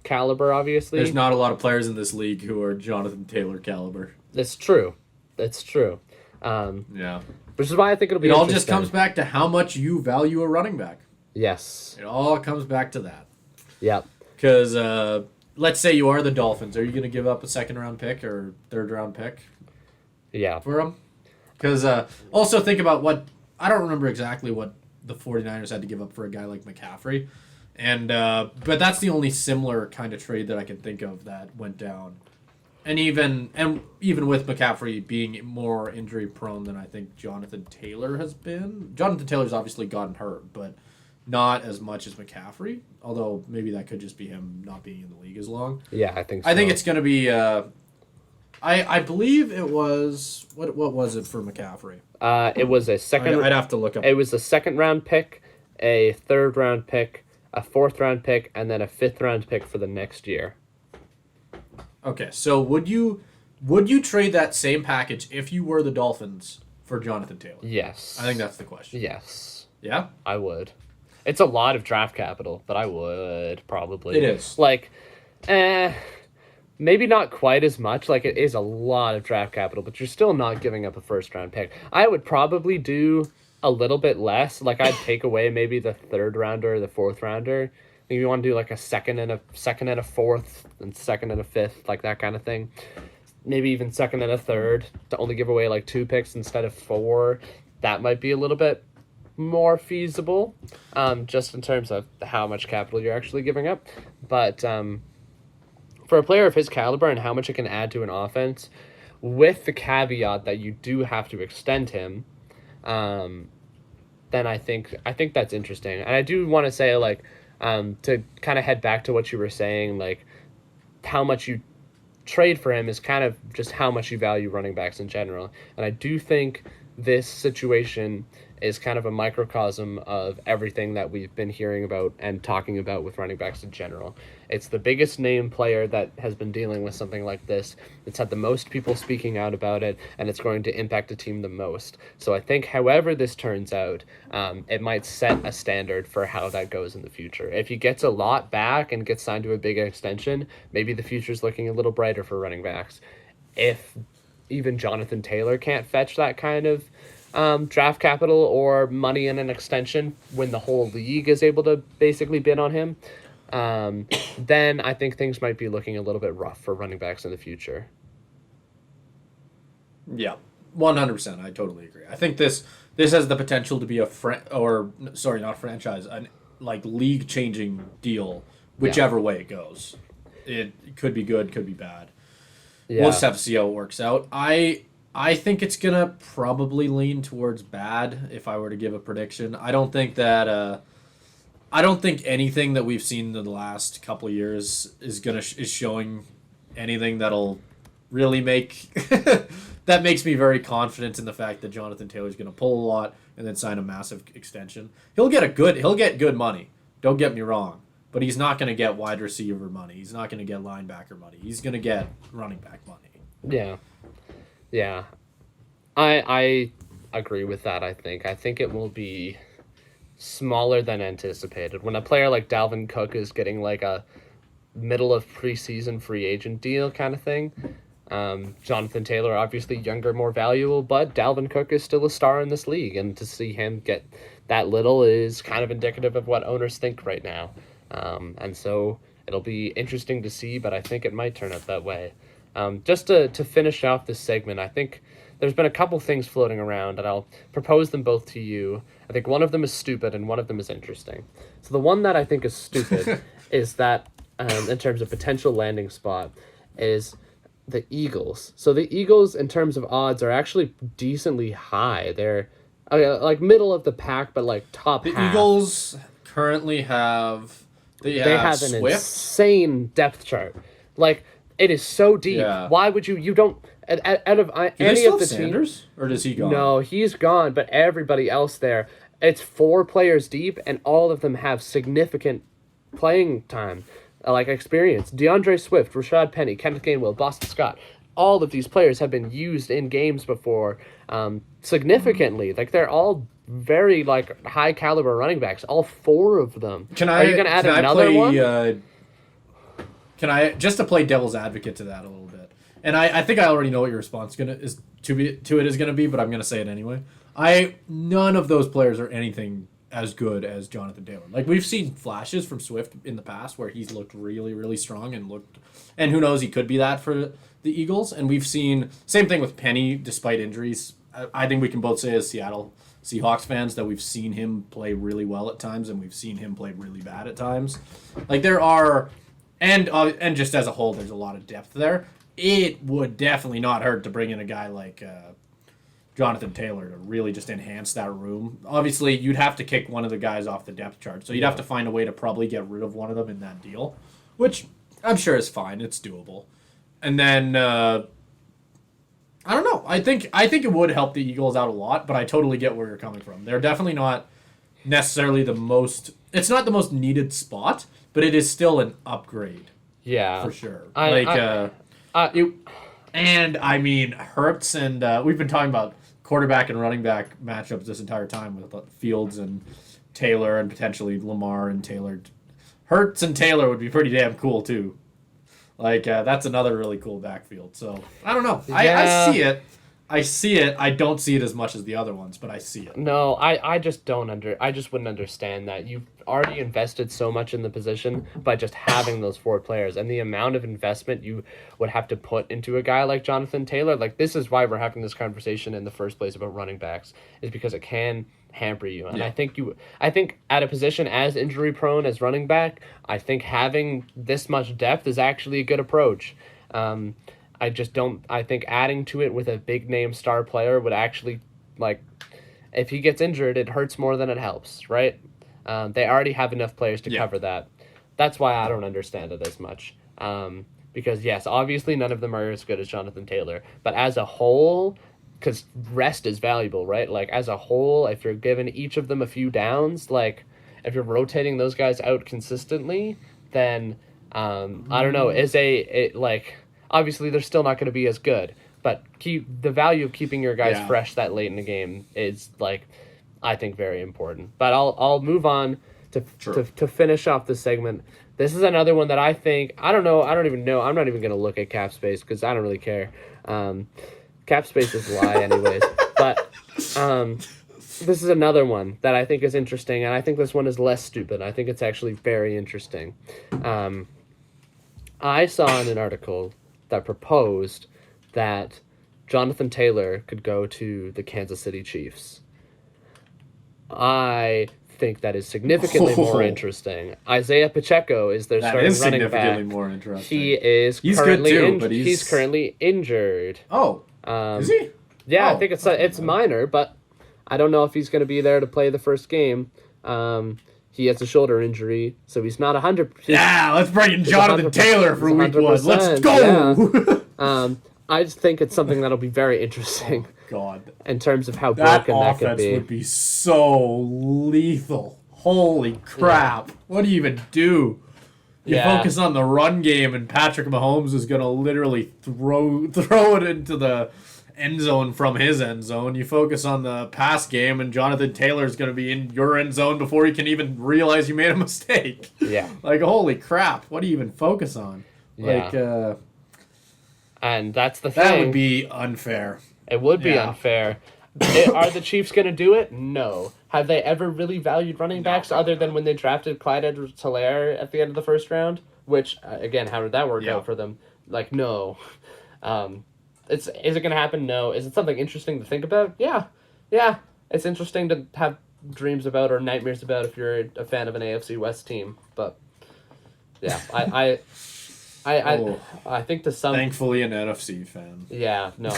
caliber, obviously. There's not a lot of players in this league who are Jonathan Taylor caliber. It's true. Yeah. Which is why I think it'll be It all interesting. just comes back to how much you value a running back. Yes. It all comes back to that. Yep. Because let's say you are the Dolphins. Are you going to give up a second-round pick or third-round pick for them? Because also think about what... I don't remember exactly what the 49ers had to give up for a guy like McCaffrey. And but that's the only similar kind of trade that I can think of that went down. And even with McCaffrey being more injury prone than I think Jonathan Taylor has been. Jonathan Taylor's obviously gotten hurt, but not as much as McCaffrey. Although maybe that could just be him not being in the league as long. Yeah, I think so. I think it's going to be I believe it was what was it for McCaffrey? It was a second I'd have to look up. It was a second round pick, a third round pick, a fourth round pick, and then a fifth round pick for the next year. Okay, so would you trade that same package if you were the Dolphins for Jonathan Taylor? Yes. I think that's the question. Yes. Yeah? I would. It's a lot of draft capital, but I would probably. It is. Like, maybe not quite as much. Like, it is a lot of draft capital, but you're still not giving up a first round pick. I would probably do a little bit less. Like, I'd take away maybe the third rounder or the fourth rounder. If you want to do like a second and a fourth and second and a fifth, like that kind of thing. Maybe even second and a third to only give away like 2 picks instead of 4. That might be a little bit more feasible, just in terms of how much capital you're actually giving up. But for a player of his caliber and how much it can add to an offense, with the caveat that you do have to extend him, then I think that's interesting. And I do want to say, like, to kind of head back to what you were saying, like how much you trade for him is kind of just how much you value running backs in general. And I do think this situation is kind of a microcosm of everything that we've been hearing about and talking about with running backs in general. It's the biggest name player that has been dealing with something like this. It's had the most people speaking out about it, and it's going to impact a team the most. So I think however this turns out, it might set a standard for how that goes in the future. If he gets a lot back and gets signed to a big extension, maybe the future's looking a little brighter for running backs. If even Jonathan Taylor can't fetch that kind of draft capital or money in an extension when the whole league is able to basically bid on him, then I think things might be looking a little bit rough for running backs in the future. Yeah, 100%. I totally agree. I think this has the potential to be a not franchise, an like league changing deal, whichever way it goes. It could be good, could be bad. Yeah. We'll just have to see how it works out. I think it's going to probably lean towards bad if I were to give a prediction. I don't think anything that we've seen in the last couple of years is showing anything that'll really make that makes me very confident in the fact that Jonathan Taylor's going to pull a lot and then sign a massive extension. He'll get good money. Don't get me wrong, but he's not going to get wide receiver money. He's not going to get linebacker money. He's going to get running back money. Yeah. Yeah. I agree with that, I think it will be smaller than anticipated. When a player like Dalvin Cook is getting like a middle of preseason free agent deal kind of thing, Jonathan Taylor, obviously younger, more valuable, but Dalvin Cook is still a star in this league, and to see him get that little is kind of indicative of what owners think right now. And so it'll be interesting to see, but I think it might turn out that way. Just to finish off this segment, I think there's been a couple things floating around, and I'll propose them both to you. I think one of them is stupid, and one of them is interesting. So the one that I think is stupid is that, in terms of potential landing spot, is the Eagles. So the Eagles, in terms of odds, are actually decently high. They're like middle of the pack, but like top The half. Eagles currently have They have an Swift. insane depth chart. Like, it is so deep. Yeah. Why would you don't out of Do they any still of the have Sanders, or does he go? No, he's gone, but everybody else there, it's 4 players deep, and all of them have significant playing time, like experience. DeAndre Swift, Rashad Penny, Kenneth Gainwell, Boston Scott. All of these players have been used in games before, significantly. Like, they're all very like high caliber running backs. All 4 of them. Are you gonna add another one? Can I just to play devil's advocate to that a little bit? And I think I already know what your response to it is gonna be, but I'm gonna say it anyway. None of those players are anything as good as Jonathan Taylor. Like, we've seen flashes from Swift in the past where he's looked really, really strong and who knows, he could be that for the Eagles. And we've seen same thing with Penny despite injuries. I think we can both say as Seattle Seahawks fans that we've seen him play really well at times, and we've seen him play really bad at times. Like, there are, and just as a whole, there's a lot of depth there. It would definitely not hurt to bring in a guy like Jonathan Taylor to really just enhance that room. Obviously, you'd have to kick one of the guys off the depth chart, so you'd have to find a way to probably get rid of one of them in that deal, which I'm sure is fine. It's doable. And then I don't know. I think it would help the Eagles out a lot, but I totally get where you're coming from. They're definitely not necessarily the most. It's not the most needed spot, but it is still an upgrade. Yeah, For sure. And I mean, Hurts and we've been talking about quarterback and running back matchups this entire time with Fields and Taylor and potentially Lamar and Taylor. Hurts and Taylor would be pretty damn cool too. Like, that's another really cool backfield. So I don't know. Yeah. I see it. I see it. I don't see it as much as the other ones, but I see it. No, I just don't I just wouldn't understand that. You've already invested so much in the position by just having those 4 players, and the amount of investment you would have to put into a guy like Jonathan Taylor. Like, this is why we're having this conversation in the first place about running backs, is because it can hamper you. And Yeah. I think at a position as injury prone as running back, I think having this much depth is actually a good approach. I just don't. I think adding to it with a big name star player would actually, like, if he gets injured, it hurts more than it helps, right? They already have enough players to cover that. That's why I don't understand it as much. Because, yes, obviously none of them are as good as Jonathan Taylor. But as a whole, because rest is valuable, right? Like, as a whole, if you're giving each of them a few downs, like, if you're rotating those guys out consistently, then, I don't know, obviously they're still not going to be as good, but the value of keeping your guys fresh that late in the game is, like, I think very important. But I'll move on to finish off this segment. This is another one that I think, I don't even know. I'm not even going to look at cap space because I don't really care. Cap space is a lie anyways. But this is another one that I think is interesting, and I think this one is less stupid. I think it's actually very interesting. I saw in an article that proposed that Jonathan Taylor could go to the Kansas City Chiefs. I think that is significantly more interesting. Isaiah Pacheco is their starting running back. That is significantly more interesting. He's currently good too, but he's currently injured. Oh, is he? Yeah, I think it's minor, but I don't know if he's going to be there to play the first game. He has a shoulder injury, so he's not 100%. Yeah, let's bring in Jonathan Taylor for week 1. Let's go! Yeah. I just think it's something that'll be very interesting. Oh, God. In terms of how broken that could be. That offense would be so lethal. Holy crap. Yeah. What do you even do? You Yeah. focus on the run game, and Patrick Mahomes is going to literally throw it into the end zone from his end zone. You focus on the pass game, and Jonathan Taylor is going to be in your end zone before you can even realize you made a mistake. Yeah. Like, holy crap, what do you even focus on? Like, And that's the that thing. would be unfair. It would be Yeah. unfair. Are the Chiefs going to do it? No. Have they ever really valued running backs other than when they drafted Clyde Edwards-Helaire at the end of the first round? Which, again, how did that work Yeah. out for them? Like, no. Is it going to happen? No. Is it something interesting to think about? Yeah. Yeah. It's interesting to have dreams about or nightmares about if you're a fan of an AFC West team. But, yeah, I think to some... Thankfully, an NFC fan. Yeah, no.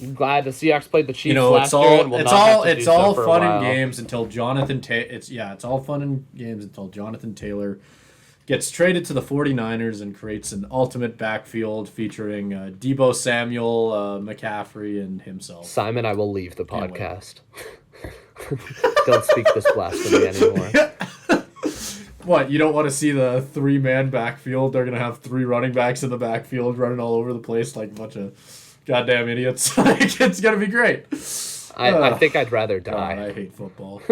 I'm glad the Seahawks played the Chiefs You know, last year, and will not have to it's do so all for a fun while. and games until Jonathan it's all fun and games until Jonathan Taylor gets traded to the 49ers and creates an ultimate backfield featuring Deebo Samuel, McCaffrey, and himself. Simon, I will leave the Can't wait. podcast. Don't speak this blasphemy anymore. What, you don't want to see the 3-man backfield? They're going to have 3 running backs in the backfield running all over the place like a bunch of goddamn idiots. Like, it's going to be great. I think I'd rather God, die. I hate football.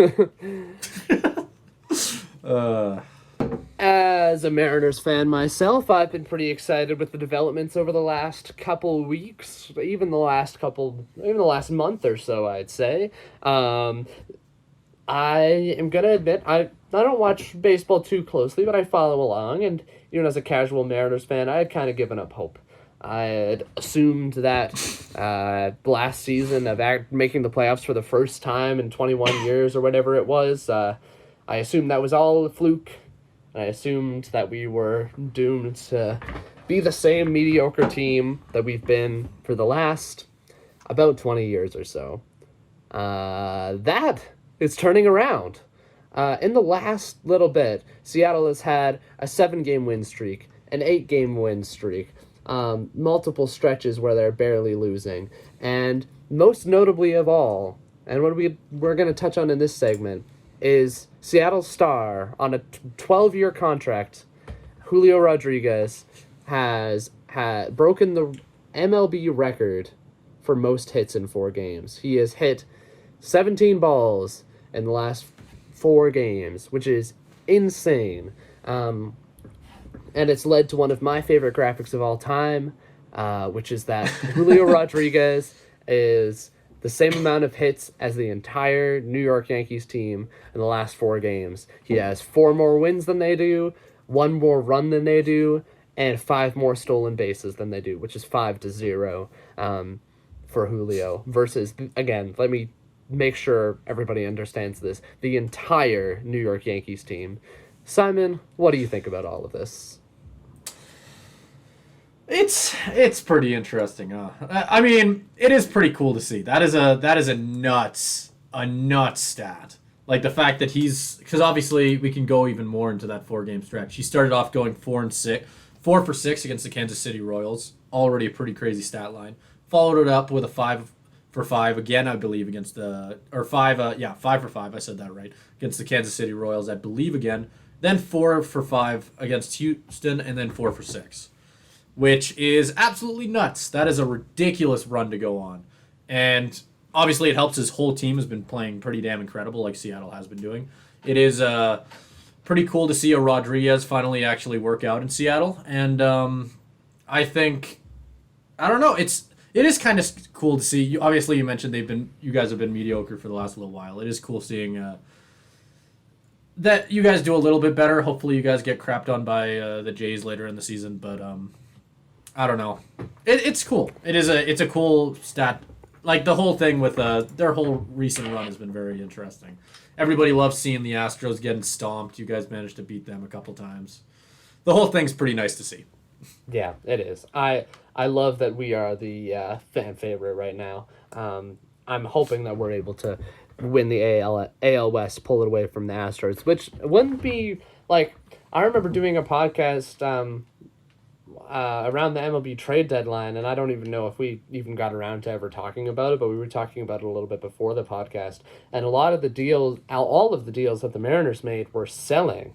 As a Mariners fan myself, I've been pretty excited with the developments over the last couple weeks, even the last month or so, I'd say. I am gonna admit I don't watch baseball too closely, but I follow along, and even as a casual Mariners fan, I had kind of given up hope. I had assumed that last season of making the playoffs for the first time in 21 years or whatever it was, I assumed that was all a fluke. And I assumed that we were doomed to be the same mediocre team that we've been for the last about 20 years or so. That is turning around. In the last little bit, Seattle has had a 7-game win streak, an 8-game win streak, multiple stretches where they're barely losing, and most notably of all, and what we're going to touch on in this segment, is Seattle's star on a 12-year contract, Julio Rodriguez, has broken the MLB record for most hits in 4 games. He has hit 17 balls in the last 4 games, which is insane. And it's led to one of my favorite graphics of all time, which is that Julio Rodriguez is the same amount of hits as the entire New York Yankees team in the last 4 games. He has 4 more wins than they do, 1 more run than they do, and 5 more stolen bases than they do, which is 5-0 for Julio. Versus, again, let me make sure everybody understands this, the entire New York Yankees team. Simon, what do you think about all of this? It's pretty interesting. I mean, it is pretty cool to see. That is a nuts stat. Like the fact that because obviously we can go even more into that 4-game stretch. He started off going 4 for 6 against the Kansas City Royals. Already a pretty crazy stat line. Followed it up with a 5 for 5 again, I believe, against 5 for 5. I said that right, against the Kansas City Royals, I believe again. Then 4 for 5 against Houston, and then 4 for 6. Which is absolutely nuts. That is a ridiculous run to go on. And obviously it helps his whole team has been playing pretty damn incredible like Seattle has been doing. It is pretty cool to see a Rodriguez finally actually work out in Seattle. And I think, I don't know, it is kind of cool to see. Obviously you mentioned you guys have been mediocre for the last little while. It is cool seeing that you guys do a little bit better. Hopefully you guys get crapped on by the Jays later in the season, but I don't know. It's cool. It's a cool stat. Like the whole thing with their whole recent run has been very interesting. Everybody loves seeing the Astros getting stomped. You guys managed to beat them a couple times. The whole thing's pretty nice to see. Yeah, it is. I love that we are the fan favorite right now. I'm hoping that we're able to win the AL West, pull it away from the Astros, which wouldn't be like. I remember doing a podcast around the MLB trade deadline, and I don't even know if we even got around to ever talking about it, but we were talking about it a little bit before the podcast. And a lot of the deals, all of the deals that the Mariners made were selling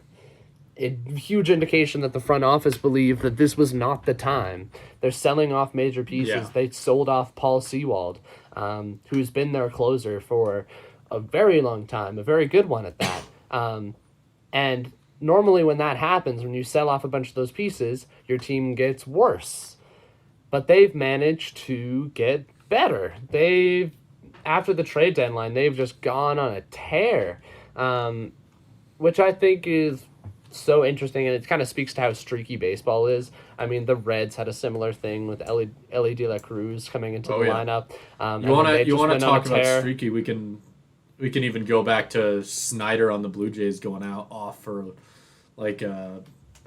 a huge indication that the front office believed that this was not the time. They're selling off major pieces. Yeah. They sold off Paul Sewald, who's been their closer for a very long time, a very good one at that. And normally when that happens, when you sell off a bunch of those pieces, your team gets worse. But they've managed to get better. After the trade deadline, they've just gone on a tear, which I think is so interesting, and it kind of speaks to how streaky baseball is. I mean, the Reds had a similar thing with Ellie De La Cruz coming into the lineup. You want to talk about streaky? We can even go back to Snyder on the Blue Jays going off for like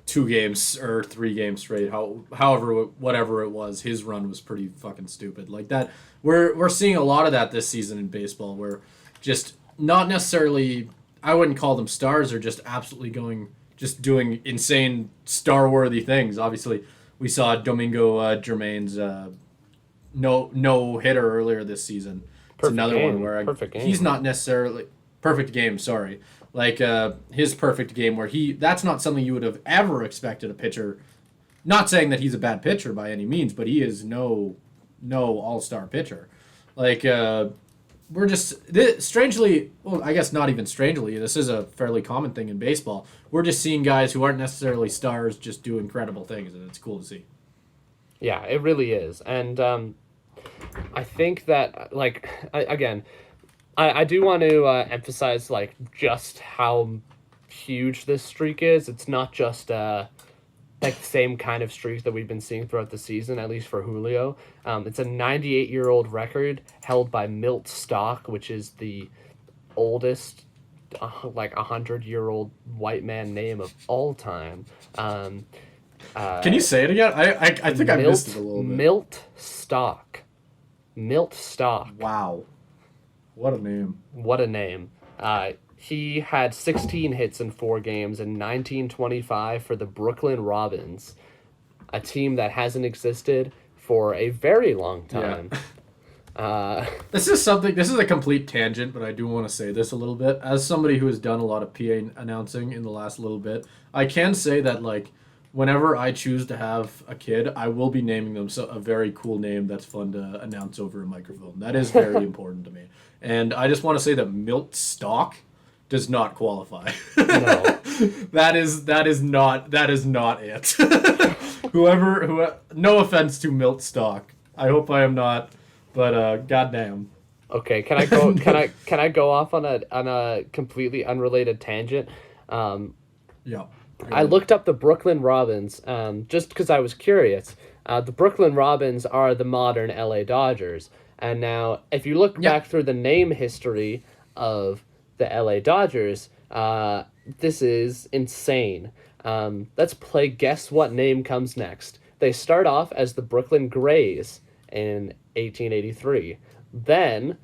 2 games or 3 games straight. Whatever it was, his run was pretty fucking stupid. Like that, we're seeing a lot of that this season in baseball, where just not necessarily, I wouldn't call them stars, or just absolutely doing insane star-worthy things. Obviously, we saw Domingo Germain's no hitter earlier this season. It's another one where he's not necessarily perfect game. Sorry, like his perfect game where that's not something you would have ever expected a pitcher. Not saying that he's a bad pitcher by any means, but he is no all-star pitcher. Like we're just strangely, well, I guess not even strangely. This is a fairly common thing in baseball. We're just seeing guys who aren't necessarily stars just do incredible things, and it's cool to see. Yeah, it really is, and I think that, like, I do want to emphasize, like, just how huge this streak is. It's not just like the same kind of streak that we've been seeing throughout the season, at least for Julio. It's a 98-year-old record held by Milt Stock, which is the oldest, 100-year-old white man name of all time. Can you say it again? I think I missed it a little bit. Milt Stock. Milt Stock. Wow. What a name. What a name. He had 16 hits in 4 games in 1925 for the Brooklyn Robins, a team that hasn't existed for a very long time. Yeah. This is a complete tangent, but I do want to say this a little bit. As somebody who has done a lot of PA announcing in the last little bit, I can say that, like, whenever I choose to have a kid, I will be naming them a very cool name that's fun to announce over a microphone. That is very important to me. And I just want to say that Milt Stock does not qualify. No. that is not it. whoever, no offense to Milt Stock. I hope I am not, but goddamn. Okay, can I go? Can I go off on a completely unrelated tangent? Yeah. I looked up the Brooklyn Robins just because I was curious. The Brooklyn Robins are the modern LA Dodgers. And now, if you look back through the name history of the LA Dodgers, this is insane. Let's play Guess What Name Comes Next. They start off as the Brooklyn Grays in 1883. Then,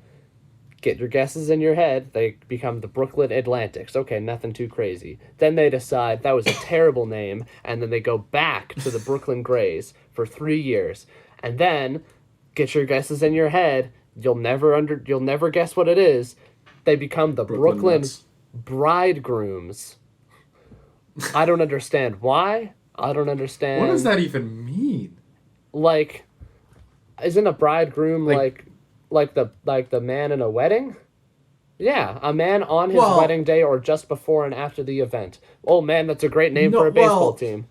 get your guesses in your head, they become the Brooklyn Atlantics. Okay, nothing too crazy. Then they decide that was a terrible name, and then they go back to the Brooklyn Grays for 3 years. And then, get your guesses in your head, you'll never guess what it is. They become the Brooklyn Bridegrooms. I don't understand why. I don't understand. What does that even mean? Like, isn't a bridegroom like the man in a wedding? Yeah, a man on his wedding day or just before and after the event. Oh man, that's a great name for a baseball team.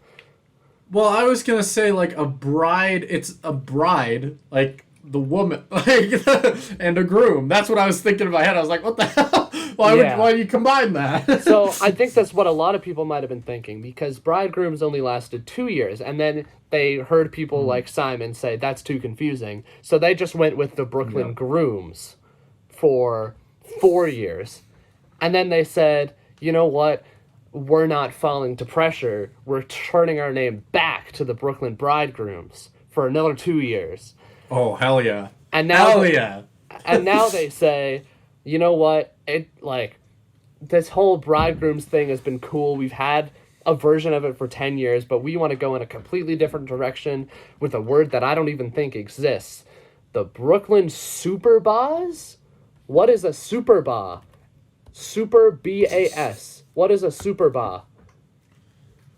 Well, I was gonna say, like, a bride. It's a bride, like the woman, like, and a groom. That's what I was thinking in my head. I was like, what the hell? Why do you combine that? So I think that's what a lot of people might have been thinking, because bridegrooms only lasted 2 years, and then they heard people like Simon say that's too confusing, so they just went with the Brooklyn Grooms for 4 years, and then they said, you know what? We're not falling to pressure. We're turning our name back to the Brooklyn Bridegrooms for another 2 years. Oh, hell yeah. And now And now they say, you know what? This whole bridegrooms thing has been cool. We've had a version of it for 10 years, but we want to go in a completely different direction with a word that I don't even think exists. The Brooklyn Superbas? What is a Superba? Super BAS. What is a Superba?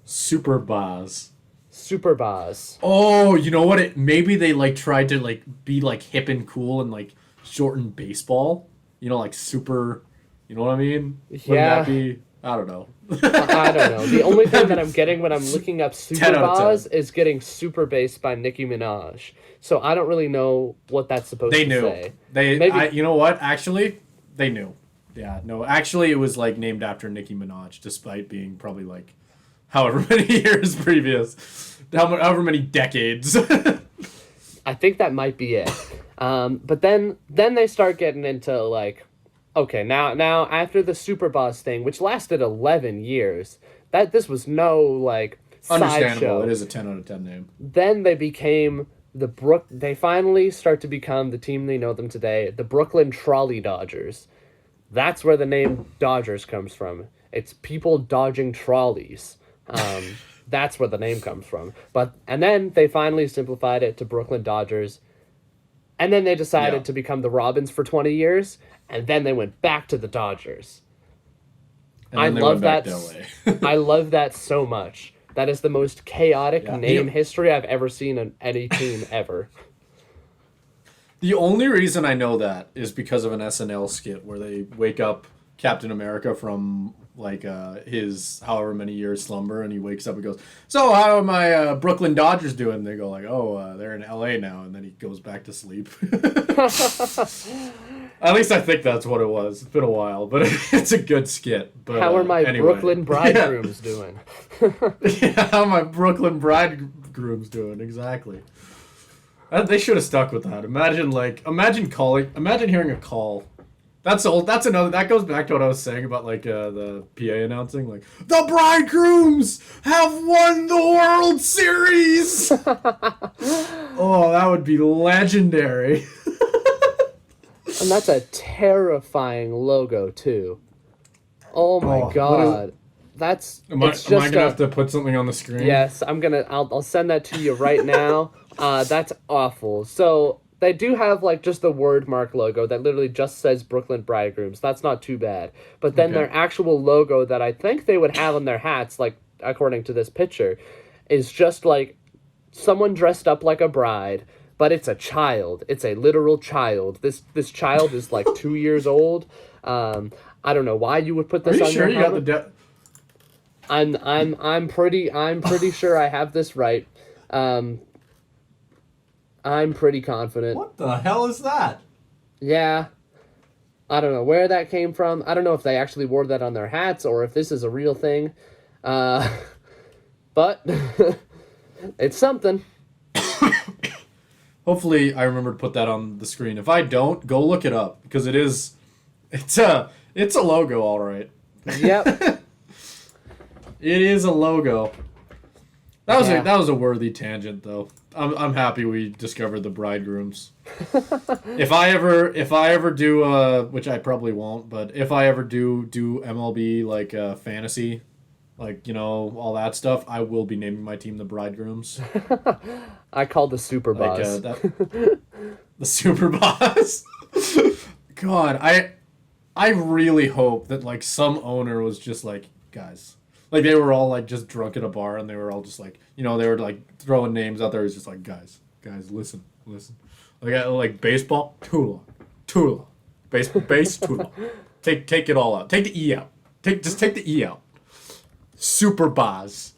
Super Boz. Super Boz. Oh, you know what? Maybe they like tried to like be like hip and cool and like shorten baseball. You know, like super. You know what I mean? Wouldn't Yeah. that be? I don't know. I don't know. The only thing that I'm getting when I'm looking up 10 Super out of 10. Boz is getting Super Bass by Nicki Minaj. So I don't really know what that's supposed They to knew. say. You know what? Actually, they knew. Yeah, no. Actually, it was like named after Nicki Minaj, despite being probably like however many years previous, however many decades. I think that might be it. But then they start getting into like, okay, now after the Super Boss thing, which lasted 11 years, that this was no like Understandable. sideshow. It is a 10 out of 10 name. Then they became they finally start to become the team they know them today, the Brooklyn Trolley Dodgers. That's where the name Dodgers comes from. It's people dodging trolleys. That's where the name comes from. And then they finally simplified it to Brooklyn Dodgers. And then they decided to become the Robins for 20 years, and then they went back to the Dodgers. And I then they love went back that. to LA. I love that so much. That is the most chaotic name history I've ever seen in any team ever. The only reason I know that is because of an SNL skit where they wake up Captain America from like his however many years slumber, and he wakes up and goes, "So how are my Brooklyn Dodgers doing?" And they go like, "Oh, they're in LA now," and then he goes back to sleep. At least I think that's what it was. It's been a while, but it's a good skit. But How are my anyway. Brooklyn bridegrooms doing? Yeah, how are my Brooklyn bridegrooms doing? Exactly. They should have stuck with that. Imagine hearing a call. That's another. That goes back to what I was saying about like the PA announcing, like the bridegrooms have won the World Series. Oh, that would be legendary. And that's a terrifying logo too. Oh my god. Am I gonna have to put something on the screen? Yes, I'll send that to you right now. That's awful. So they do have like just the word mark logo that literally just says Brooklyn Bridegrooms. That's not too bad. But then their actual logo that I think they would have on their hats, like according to this picture, is just like someone dressed up like a bride, but it's a child. It's a literal child. This child is like 2 years old. I don't know why you would put this Are you on sure your you helmet. got the I'm pretty sure I have this right. I'm pretty confident. What the hell is that? Yeah. I don't know where that came from. I don't know if they actually wore that on their hats or if this is a real thing. But it's something. Hopefully I remember to put that on the screen. If I don't, go look it up because it's a logo, all right. Yep. It is a logo. That was a worthy tangent though. I'm happy we discovered the bridegrooms. if I ever do which I probably won't, but if I ever do MLB like fantasy, like all that stuff, I will be naming my team the Bridegrooms. I call the Super Like Boss. the Super Boss. God, I really hope that like some owner was just like, guys, like they were all like just drunk at a bar and they were all just like, they were like throwing names out there. It's just like, guys, listen. Like baseball, too long. Base, too long. Take it all out. Take the E out. Just take the E out. Super Boz.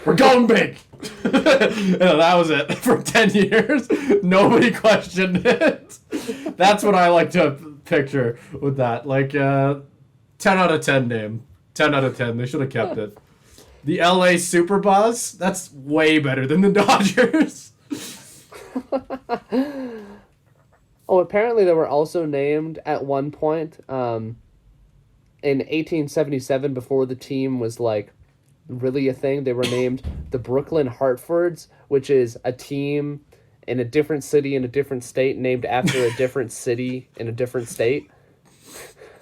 We're going big. That was it for 10 years. Nobody questioned it. That's what I like to picture with that. Like 10 out of 10 name. 10 out of 10. They should have kept it. The LA Super Boz, that's way better than the Dodgers. Oh, apparently they were also named at one point in 1877 before the team was like really a thing. They were named the Brooklyn Hartfords, which is a team in a different city in a different state named after a different city in a different state.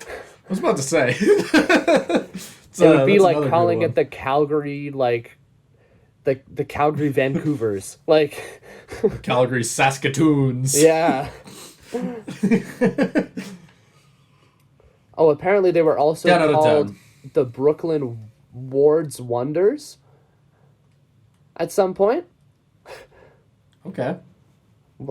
I was about to say. It would be like calling it the Calgary, like the Calgary Vancouvers, like Calgary Saskatoons. yeah. Oh, apparently they were also 10 out of called 10. the Brooklyn Wards Wonders, at some point. Okay.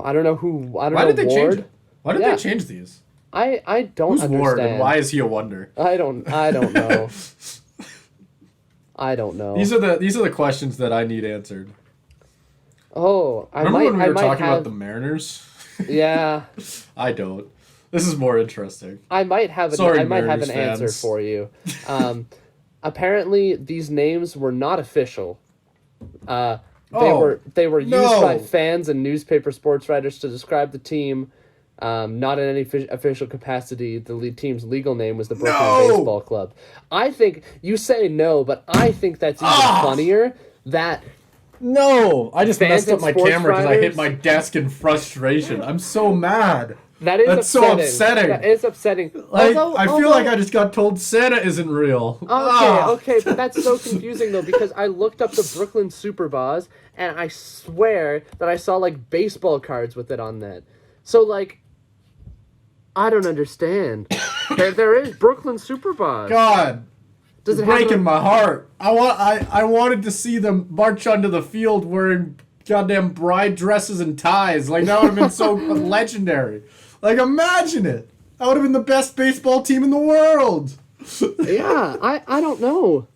I don't know who. I don't Why know. did they Ward. change it? Why did Yeah. they change these? I don't Who's understand. Ward and why is he a wonder? I don't know. I don't know. These are the questions that I need answered. Oh, Remember when we were talking have, about the Mariners? Yeah. I don't. This is more interesting. I might have an Sorry, I might have Mariners an answer fans. for you. Apparently, these names were not official. They were used no. by fans and newspaper sports writers to describe the team. Not in any official capacity. The team's legal name was the Brooklyn Baseball Club. I think you say no, but I think that's even funnier. That No, I just fans messed up and my sports camera because I hit writers- my desk in frustration. I'm so mad. That's so upsetting. That is upsetting. Like, I feel like I just got told Santa isn't real. Okay, but that's so confusing though because I looked up the Brooklyn Superbas and I swear that I saw like baseball cards with it on that. So like, I don't understand. there is Brooklyn Superbas. God, Does it's it have breaking my heart. I wanted to see them march onto the field wearing goddamn bride dresses and ties. Like that would have been so legendary. Like imagine it. That would have been the best baseball team in the world. Yeah, I don't know.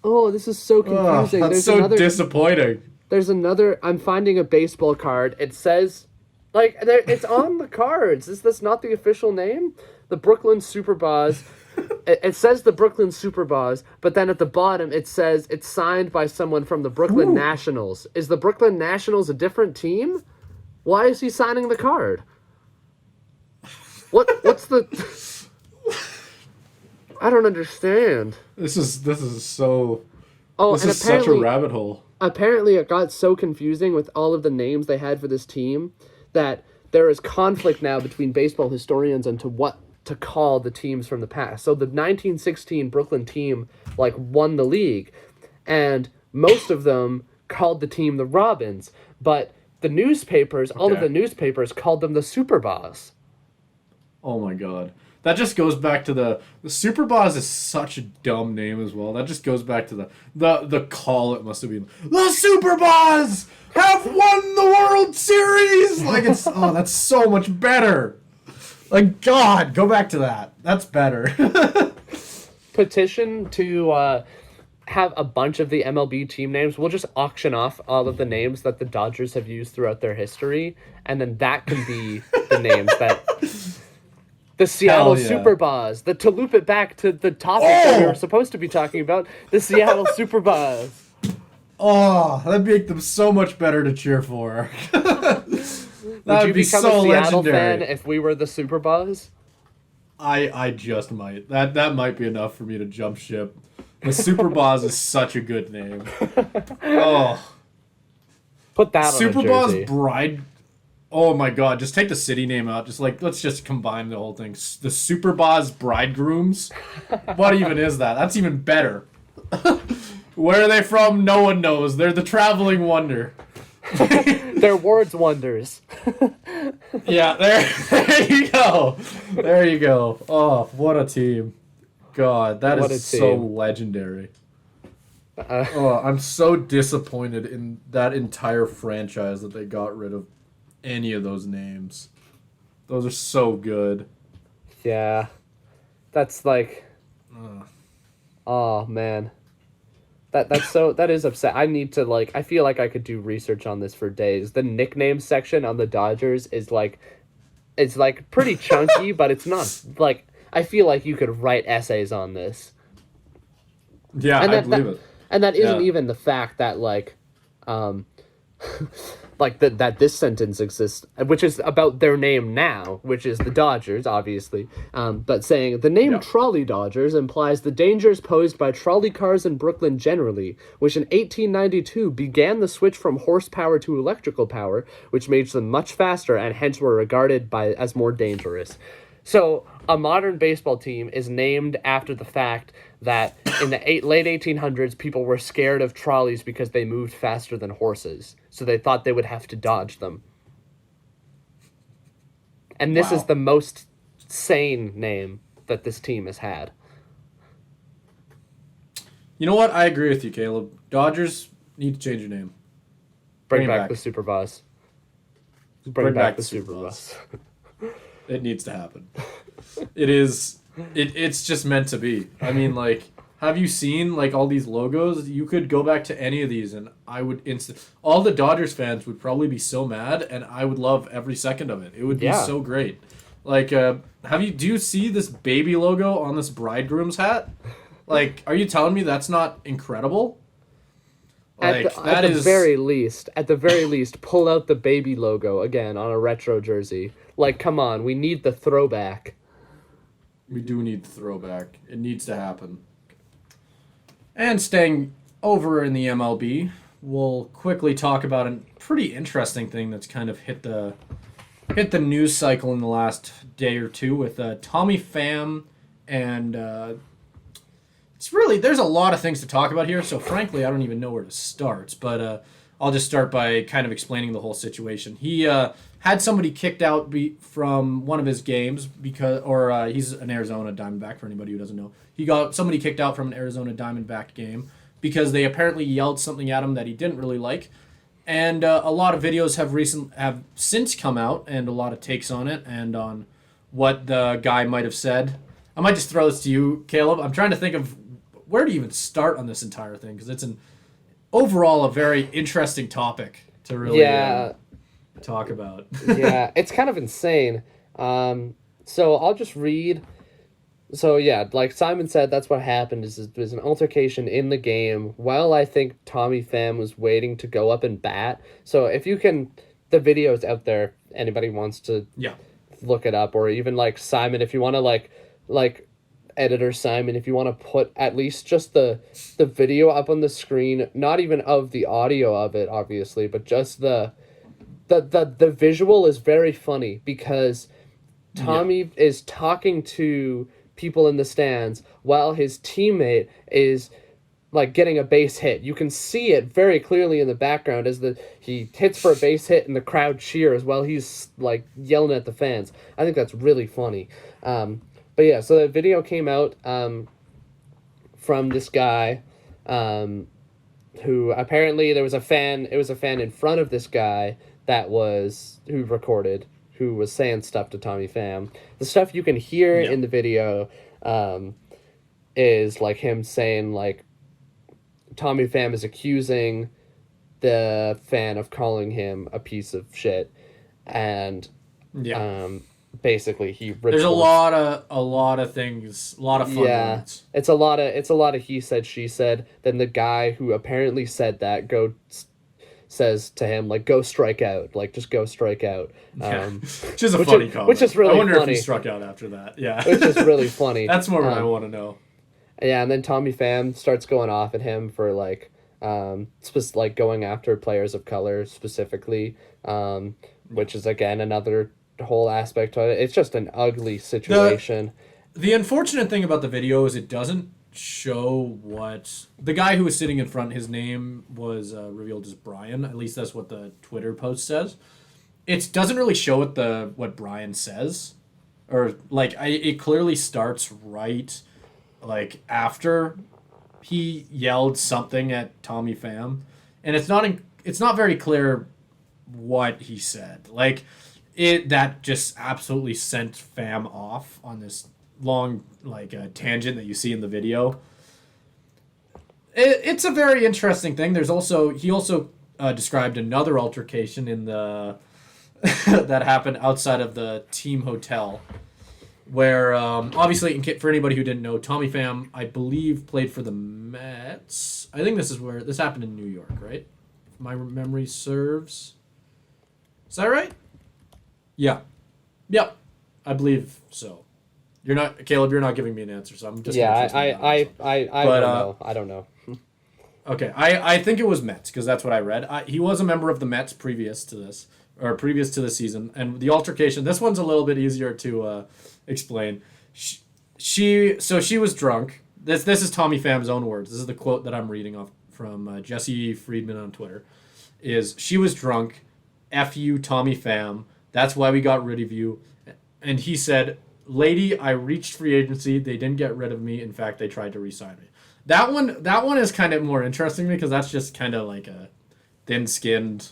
Oh, this is so confusing. That's so disappointing. There's another. I'm finding a baseball card. It says, like, it's on the cards. Is this not the official name? The Brooklyn Superbas. It says the Brooklyn Superbas, but then at the bottom it says it's signed by someone from the Brooklyn Nationals. Is the Brooklyn Nationals a different team? Why is he signing the card? What's the? I don't understand. This is so. Oh, this and is such a apparently, rabbit hole. apparently it got so confusing with all of the names they had for this team that there is conflict now between baseball historians and to what to call the teams from the past. So the 1916 Brooklyn team like won the league, and most of them called the team the Robins, but the newspapers, all of the newspapers called them the Superbas. Oh my god. That just goes back to the Superbas is such a dumb name as well. That just goes back to the call it must have been. The Superbas have won the World Series! Like it's that's so much better. Like God, go back to that. That's better. Petition to have a bunch of the MLB team names. We'll just auction off all of the names that the Dodgers have used throughout their history, and then that can be the names that the Seattle Superbas. To loop it back to the topic that we were supposed to be talking about, the Seattle Superbas. Oh, that'd make them so much better to cheer for. Would you become a Seattle fan if we were the Superbas? I just might. That might be enough for me to jump ship. The Superbas is such a good name. Oh. Put that on a jersey. Superbas bride. Oh my god, just take the city name out. Just like let's just combine the whole thing. The Superbas bridegrooms. What even is that? That's even better. Where are they from? No one knows. They're the traveling wonder. They're Ward's Wonders. Yeah, there you go. There you go. Oh, what a team. God, that is so legendary. I'm so disappointed in that entire franchise that they got rid of any of those names. Those are so good. Yeah. That's like... Oh, man. That is upset. I need to I feel like I could do research on this for days. The nickname section on the Dodgers is it's pretty chunky, but it's not I feel like you could write essays on this. Yeah, I believe it. And that isn't even the fact that that this sentence exists, which is about their name now, which is the Dodgers, obviously. But saying the name Trolley Dodgers implies the dangers posed by trolley cars in Brooklyn generally, which in 1892 began the switch from horsepower to electrical power, which made them much faster and hence were regarded as more dangerous. So a modern baseball team is named after the fact that in the late 1800s, people were scared of trolleys because they moved faster than horses. So they thought they would have to dodge them. And this is the most sane name that this team has had. You know what? I agree with you, Caleb. Dodgers Need to change your name. Bring it back the super bus. Bring back the super bus. It needs to happen. It is. It's just meant to be. I mean, like, have you seen like all these logos? You could go back to any of these, and I would all the Dodgers fans would probably be so mad, and I would love every second of it. It would be so great. Like, do you see this baby logo on this bridegroom's hat? Like, are you telling me that's not incredible? Like, at the very least, pull out the baby logo again on a retro jersey. Like, come on, we need the throwback. We do need the throwback. It needs to happen. And staying over in the MLB, we'll quickly talk about a pretty interesting thing that's kind of hit the news cycle in the last day or two with Tommy Pham, and there's a lot of things to talk about here. So frankly, I don't even know where to start. But I'll just start by kind of explaining the whole situation. He had somebody kicked out from one of his games he's an Arizona Diamondback for anybody who doesn't know. He got somebody kicked out from an Arizona Diamondback game because they apparently yelled something at him that he didn't really like. And a lot of videos have since come out, and a lot of takes on it and on what the guy might have said. I might just throw this to you, Caleb. I'm trying to think of where to even start on this entire thing, because it's overall a very interesting topic to really talk about. Yeah, it's kind of insane. So I'll just read. So yeah, like Simon said, that's what happened. There's an altercation in the game while I think Tommy Pham was waiting to go up and bat. So if you can, the video's out there. Anybody wants to look it up, or even like Simon, if you want to like editor Simon, if you want to put at least just the video up on the screen, not even of the audio of it, obviously, but just the visual is very funny because Tommy is talking to people in the stands while his teammate is like getting a base hit. You can see it very clearly in the background as he hits for a base hit and the crowd cheers while he's like yelling at the fans. I think that's really funny. But yeah, so the video came out from this guy who apparently there was a fan. It was a fan in front of this guy who recorded, who was saying stuff to Tommy Pham. The stuff you can hear in the video is like him saying like Tommy Pham is accusing the fan of calling him a piece of shit, and basically he retorts. There's a lot of things, a lot of fun words. It's a lot of he said, she said. Then the guy who apparently said that says to him, like, go strike out. Like, just go strike out. Which is a funny comment. Which is really funny. I wonder if he struck out after that. Yeah. Which is really funny. That's more what I want to know. Yeah, and then Tommy Pham starts going off at him for, like, going after players of color specifically, which is, again, another whole aspect of it. It's just an ugly situation. The unfortunate thing about the video is it doesn't show what the guy who was sitting in front, his name was revealed as Brian, at least that's what the Twitter post says. It doesn't really show what Brian says, or like it clearly starts right like after he yelled something at Tommy Pham, and it's not very clear what he said. Like that just absolutely sent Pham off on this long tangent that you see in the video. It's a very interesting thing. He also described another altercation in the that happened outside of the team hotel, where obviously for anybody who didn't know, Tommy Pham, I believe, played for the Mets. I think this happened in New York, right? If my memory serves. Is that right? Yeah. Yep. I believe so. You're not, Caleb. You're not giving me an answer, so I'm just. Yeah, I don't know. Okay, I think it was Mets because that's what I read. He was a member of the Mets previous to this season, and the altercation. This one's a little bit easier to explain. She was drunk. This is Tommy Pham's own words. This is the quote that I'm reading off from Jesse Friedman on Twitter. Is she was drunk? F you, Tommy Pham. That's why we got rid of you. And he said, lady, I reached free agency. They didn't get rid of me. In fact, they tried to re-sign me. That one is kind of more interesting to me because that's just kind of like a thin-skinned.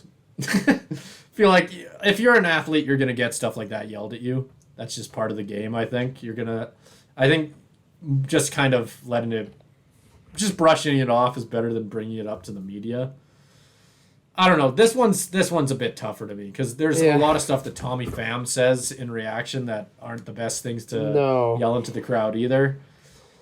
Feel like if you're an athlete, you're gonna get stuff like that yelled at you. That's just part of the game. I think just kind of letting it, just brushing it off is better than bringing it up to the media. I don't know. This one's a bit tougher to me because there's a lot of stuff that Tommy Pham says in reaction that aren't the best things to yell into the crowd either.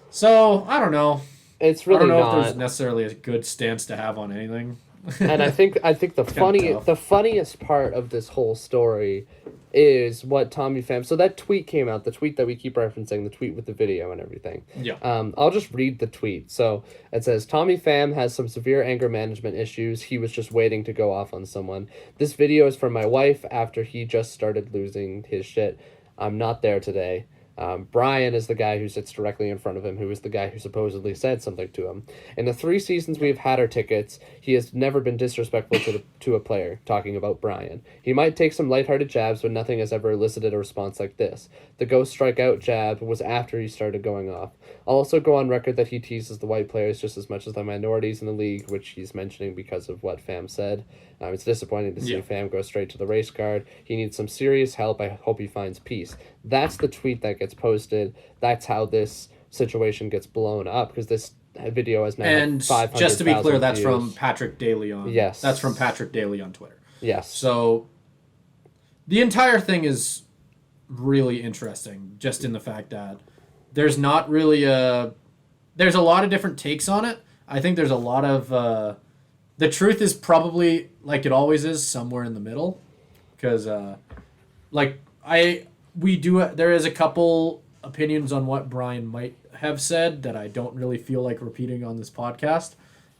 So I don't know. It's really I don't know not. if there's necessarily a good stance to have on anything. And I think the funniest part of this whole story is what Tommy Pham. So that tweet came out, the tweet that we keep referencing, the tweet with the video and everything. Yeah. I'll just read the tweet. So it says, Tommy Pham has some severe anger management issues. He was just waiting to go off on someone. This video is from my wife after he just started losing his shit. I'm not there today. Brian is the guy who sits directly in front of him, who is the guy who supposedly said something to him. In the 3 seasons we've had our tickets, he has never been disrespectful to a player, talking about Brian. He might take some lighthearted jabs, but nothing has ever elicited a response like this. The ghost strikeout jab was after he started going off. I'll also go on record that he teases the white players just as much as the minorities in the league, which he's mentioning because of what Pham said. It's disappointing to see Pham go straight to the race card. He needs some serious help. I hope he finds peace. That's the tweet that gets posted. That's how this situation gets blown up, because this video has now and 500,000 just to be clear, that's views. from Patrick Daly on. Yes. That's from Patrick Daly on Twitter. Yes. So the entire thing is really interesting, just in the fact that there's not really there's a lot of different takes on it. I think there's a lot of the truth is probably, like it always is, somewhere in the middle, because there is a couple opinions on what Brian might have said that I don't really feel like repeating on this podcast,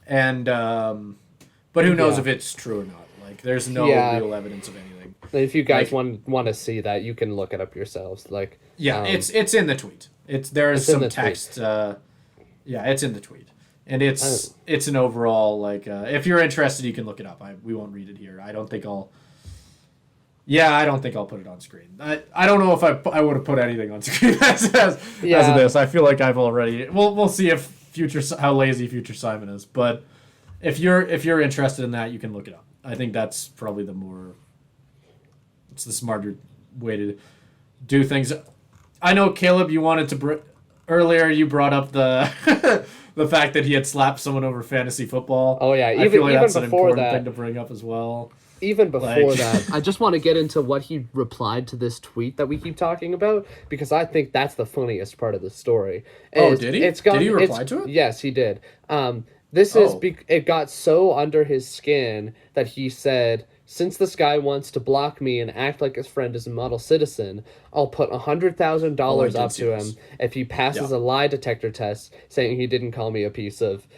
and but who knows if it's true or not. Like, there's no real evidence of anything. If you guys want to see that, you can look it up yourselves. Like, it's in the tweet. There's some text. It's in the tweet, and it's an overall, like, if you're interested, you can look it up. We won't read it here. I don't think I'll put it on screen. I don't know if I would have put anything on screen as of this. I feel like I've already. We'll see if how lazy Future Simon is, but if you're interested in that, you can look it up. I think that's probably it's the smarter way to do things. I know, Caleb, you wanted to earlier. You brought up the the fact that he had slapped someone over fantasy football. Oh yeah, I feel like that's an important that, thing to bring up as well. Even before that, I just want to get into what he replied to this tweet that we keep talking about, because I think that's the funniest part of the story. Did he? Did he reply to it? Yes, he did. It got so under his skin that he said, since this guy wants to block me and act like his friend is a model citizen, I'll put $100,000 up to him if he passes a lie detector test saying he didn't call me a piece of...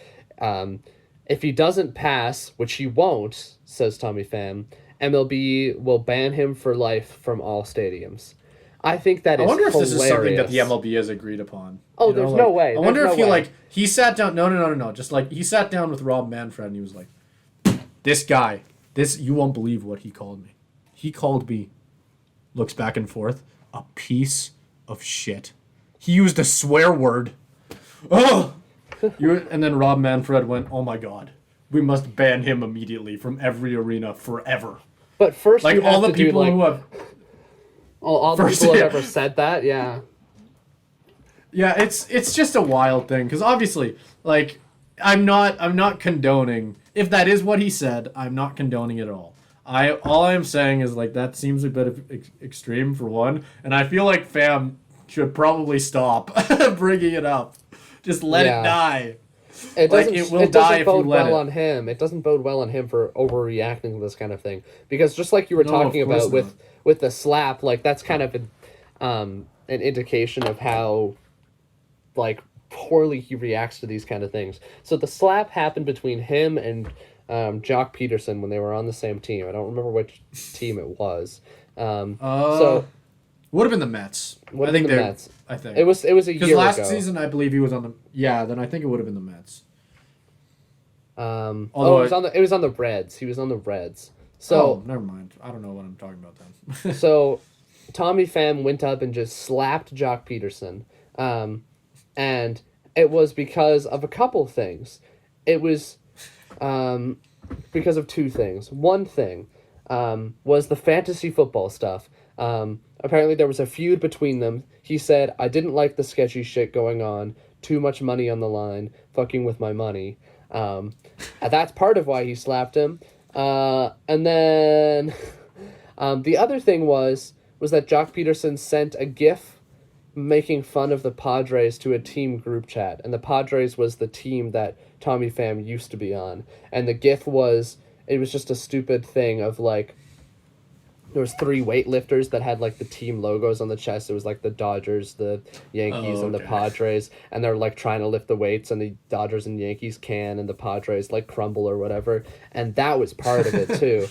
if he doesn't pass, which he won't, says Tommy Pham, MLB will ban him for life from all stadiums. I think that is hilarious. I wonder if this is something that the MLB has agreed upon. Oh, there's no way. I wonder if he sat down... No. Just like, he sat down with Rob Manfred and he was like, this guy, you won't believe what he called me. He called me, looks back and forth, a piece of shit. He used a swear word. Oh! And then Rob Manfred went, oh my God, we must ban him immediately from every arena forever. But first, like, all the people who have... All the people have ever said that, yeah. Yeah, it's just a wild thing, because obviously, like, I'm not condoning, if that is what he said, I'm not condoning it at all. All I'm saying is, like, that seems a bit of extreme for one, and I feel like Pham should probably stop bringing it up. Just let it die. It doesn't bode well on him. It doesn't bode well on him for overreacting to this kind of thing, because just like you were talking about with the slap, like, that's kind of an indication of how, like, poorly he reacts to these kind of things. So the slap happened between him and Jock Peterson when they were on the same team. I don't remember which team it was. So would have been the Mets. I think it was a year ago. Because last season, I believe he was on the... Yeah, then I think it would have been the Mets. It was on the Reds. He was on the Reds. So never mind. I don't know what I'm talking about then. So Tommy Pham went up and just slapped Jock Peterson. And it was because of a couple things. It was because of two things. One thing was the fantasy football stuff. Apparently there was a feud between them. He said, I didn't like the sketchy shit going on. Too much money on the line. Fucking with my money. That's part of why he slapped him. And then the other thing was that Jock Peterson sent a GIF making fun of the Padres to a team group chat. And the Padres was the team that Tommy Pham used to be on. And the GIF was just a stupid thing of like, there was 3 weightlifters that had like the team logos on the chest. It was like the Dodgers, the Yankees, and the Padres, and they're like trying to lift the weights, and the Dodgers and Yankees can, and the Padres like crumble or whatever. And that was part of it too.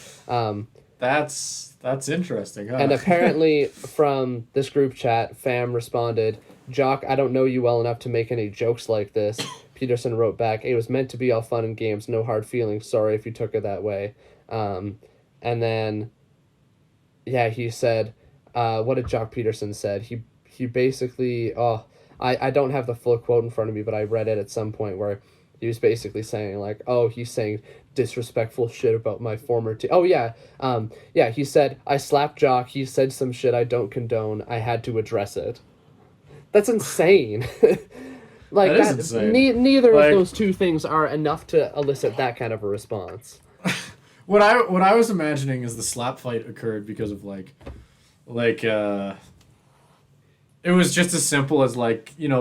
That's interesting. Huh? And apparently from this group chat, Pham responded, "Jock, I don't know you well enough to make any jokes like this." Peterson wrote back, "It was meant to be all fun and games, no hard feelings. Sorry if you took it that way." And then, yeah, he said, what did Jock Peterson said? He basically, I don't have the full quote in front of me, but I read it at some point where he was basically saying like, he's saying disrespectful shit about my former team. He said, I slapped Jock. He said some shit I don't condone. I had to address it. That's insane. Like, that is insane. Neither of those two things are enough to elicit that kind of a response. What I was imagining is the slap fight occurred because of it was just as simple as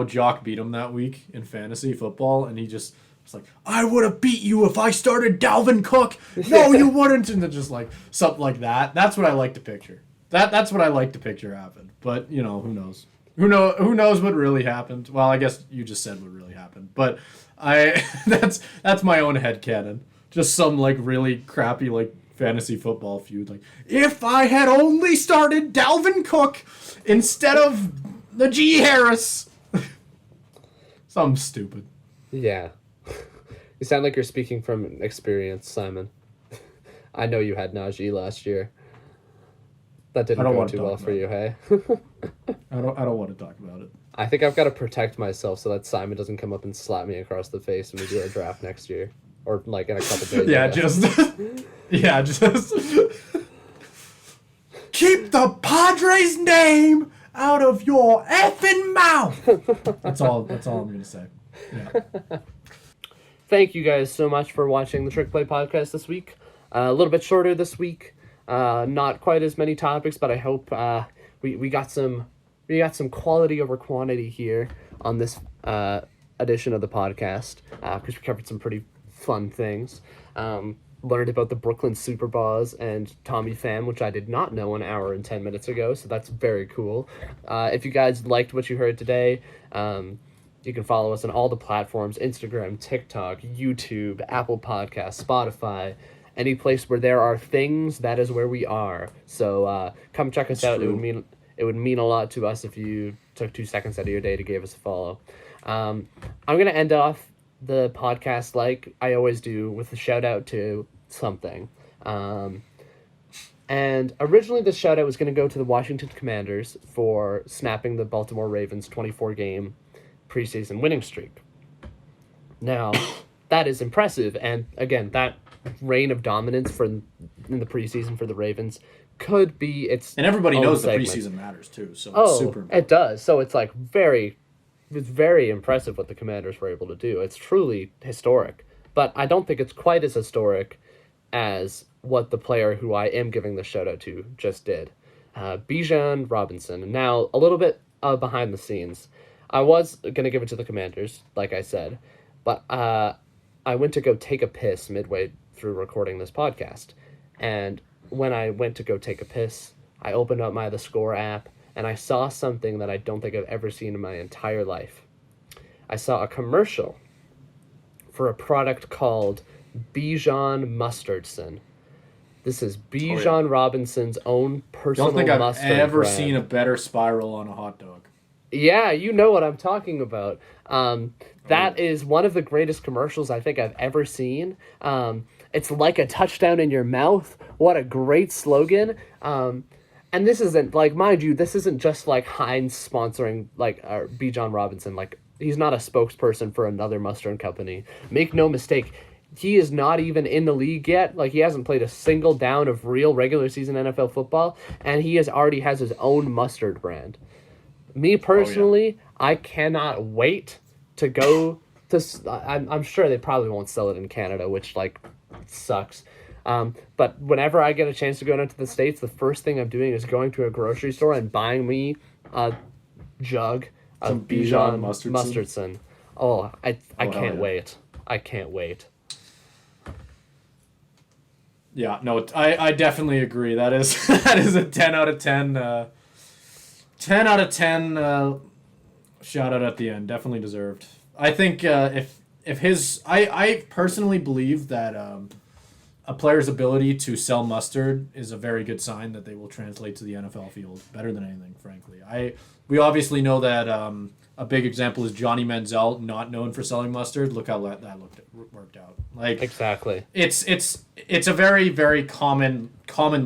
Jock beat him that week in fantasy football, and he just was like, I would have beat you if I started Dalvin Cook. No, you wouldn't, and then just like something like that. That's what I like to picture. That's what I like to picture happened. But who knows? Who knows what really happened? Well, I guess you just said what really happened. But that's my own headcanon. Just some really crappy fantasy football feud. Like, if I had only started Dalvin Cook instead of Najee Harris. Something stupid. Yeah. You sound like you're speaking from experience, Simon. I know you had Najee last year. That didn't go too well for you, hey? I don't want to talk about it. I think I've got to protect myself so that Simon doesn't come up and slap me across the face when we do our draft next year. Or in a couple days. just keep the Padres' name out of your effing mouth. That's all I'm gonna say. Yeah. Thank you guys so much for watching the Trick Play podcast this week. A little bit shorter this week. Not quite as many topics, but I hope we got some quality over quantity here on this edition of the podcast, because we covered some pretty fun things. Learned about the Brooklyn Super Bows and Tommy Pham, which I did not know an hour and 10 minutes ago, so that's very cool. If you guys liked what you heard today, you can follow us on all the platforms: Instagram, TikTok, YouTube, Apple Podcasts, Spotify. Any place where there are things, that is where we are. So come check us out. True. It would mean a lot to us if you took 2 seconds out of your day to give us a follow. I'm going to end off the podcast like I always do with a shout out to something. And originally this shout out was going to go to the Washington Commanders for snapping the Baltimore Ravens 24-game preseason winning streak. Now, that is impressive, and again, that reign of dominance in the preseason for the Ravens could be its and everybody knows segment. The preseason matters too, so it's super important. It does. So it's very impressive what the Commanders were able to do. It's truly historic, but I don't think it's quite as historic as what the player who I am giving the shout out to just did. Bijan Robinson. And now a little bit behind the scenes. I was going to give it to the Commanders, like I said, but I went to go take a piss midway through recording this podcast. And when I went to go take a piss, I opened up my The Score app, and I saw something that I don't think I've ever seen in my entire life. I saw a commercial for a product called Bijan Mustardson. This is Bijan Robinson's own personal mustard brand. Don't think I've ever seen a better spiral on a hot dog. Yeah, you know what I'm talking about. That is one of the greatest commercials I think I've ever seen. It's like a touchdown in your mouth. What a great slogan. And this isn't, mind you, this isn't just Heinz sponsoring Bijan Robinson. He's not a spokesperson for another mustard company. Make no mistake, he is not even in the league yet. Like, he hasn't played a single down of real regular season NFL football, and he already has his own mustard brand. Me personally, I cannot wait to go to. I'm sure they probably won't sell it in Canada, which like sucks. But whenever I get a chance to go down to the States, the first thing I'm doing is going to a grocery store and buying me a jug of Bijan Mustardson. Oh, I can't wait. I can't wait. Yeah, no, I definitely agree. That is that is a 10 out of 10. 10 out of 10 shout out at the end. Definitely deserved. I think if his... I personally believe that a player's ability to sell mustard is a very good sign that they will translate to the NFL field better than anything, frankly. We obviously know that a big example is Johnny Manziel, not known for selling mustard. Look how that worked out. Like, exactly. It's a very, very common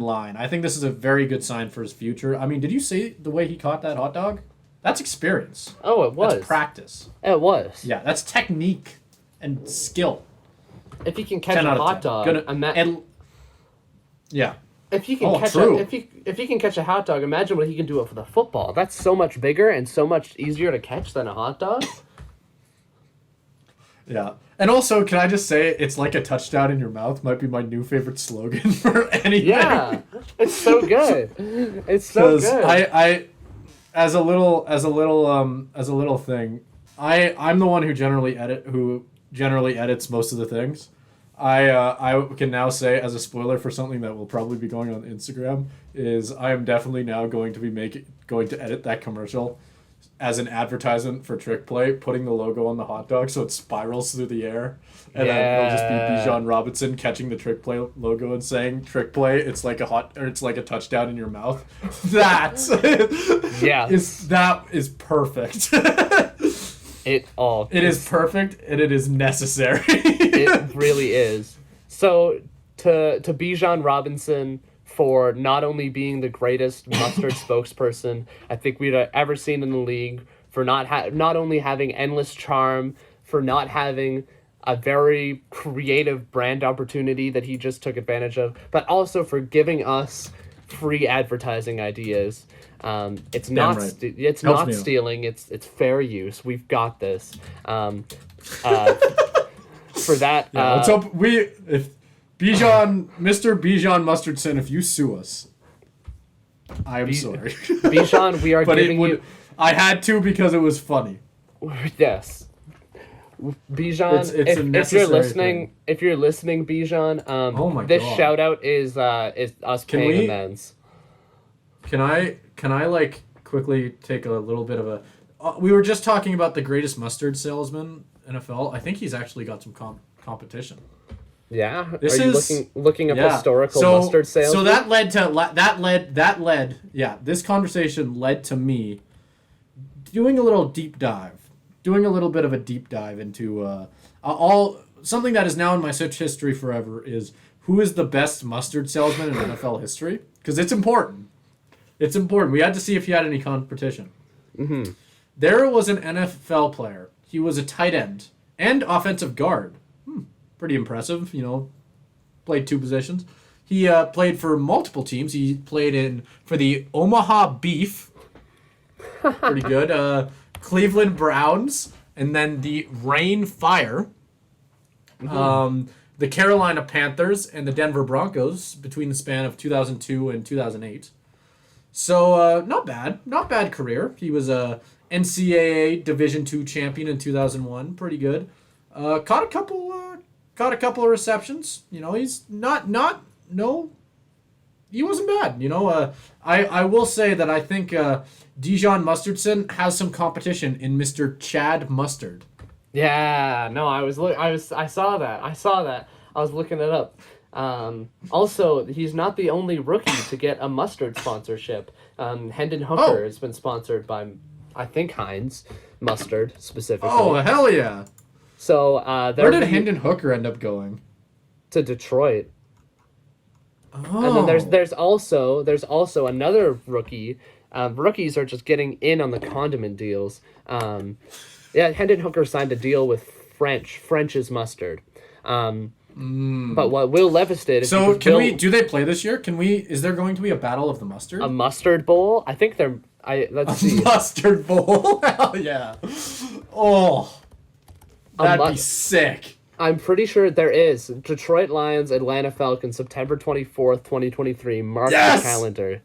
line. I think this is a very good sign for his future. I mean, did you see the way he caught that hot dog? That's experience. Oh, it was. That's practice. It was. Yeah, that's technique and skill. If he can catch a hot dog, yeah. If he can if he can catch a hot dog, imagine what he can do it for the football. That's so much bigger and so much easier to catch than a hot dog. Yeah. And also, can I just say, it's like a touchdown in your mouth might be my new favorite slogan for anything. Yeah, it's so good. It's so good. I as a little thing, I'm the one who generally edits most of the things. I can now say, as a spoiler for something that will probably be going on Instagram, is I am definitely now going to edit that commercial as an advertisement for Trick Play, putting the logo on the hot dog so it spirals through the air, and then it'll just be Bijan Robinson catching the Trick Play logo and saying, "Trick Play, it's like a touchdown in your mouth." That is perfect. It is perfect, and it is necessary. It really is. So to Bijan Robinson, for not only being the greatest mustard spokesperson I think we'd ever seen in the league, for not only having endless charm, for not having a very creative brand opportunity that he just took advantage of, but also for giving us free advertising ideas. It's not stealing. It's fair use. We've got this. For that, let's hope Mr. Bijan Mustardson, if you sue us, I am sorry. Bijan, we are giving you. I had to because it was funny. Yes. Bijan, if you're listening, Bijan, this shout out is us paying amends. Can I like quickly take a little bit of a? We were just talking about the greatest mustard salesman NFL. I think he's actually got some competition. Yeah, are you looking up historical mustard sales? So this conversation led to me doing a little bit of a deep dive into something that is now in my search history forever, is who is the best mustard salesman in NFL history, because it's important. It's important. We had to see if he had any competition. Mm-hmm. There was an NFL player. He was a tight end and offensive guard. Pretty impressive, played two positions. He played for multiple teams. He played for the Omaha Beef. Pretty good. Cleveland Browns, and then the Rain Fire. Mm-hmm. The Carolina Panthers and the Denver Broncos between the span of 2002 and 2008. So not bad career. He was a NCAA Division II champion in 2001. Pretty good. Caught a couple of receptions. He's he wasn't bad. I will say that I think Dijon Mustardson has some competition in Mr. Chad Mustard. Yeah, no, I saw that. I was looking it up. Also, he's not the only rookie to get a mustard sponsorship. Hendon Hooker has been sponsored by, I think, Heinz Mustard specifically. Oh, hell yeah. So where did Hendon Hooker end up going? To Detroit. Oh. And then there's also another rookie. Rookies are just getting in on the condiment deals. Yeah, Hendon Hooker signed a deal with French's Mustard. But what Will Levis did is So do they play this year? Is there going to be a battle of the mustard? a mustard bowl. I think let's see. Mustard bowl. Hell yeah. Oh. That'd be sick. I'm pretty sure there is. Detroit Lions, Atlanta Falcons, September 24th, 2023. Mark the calendar.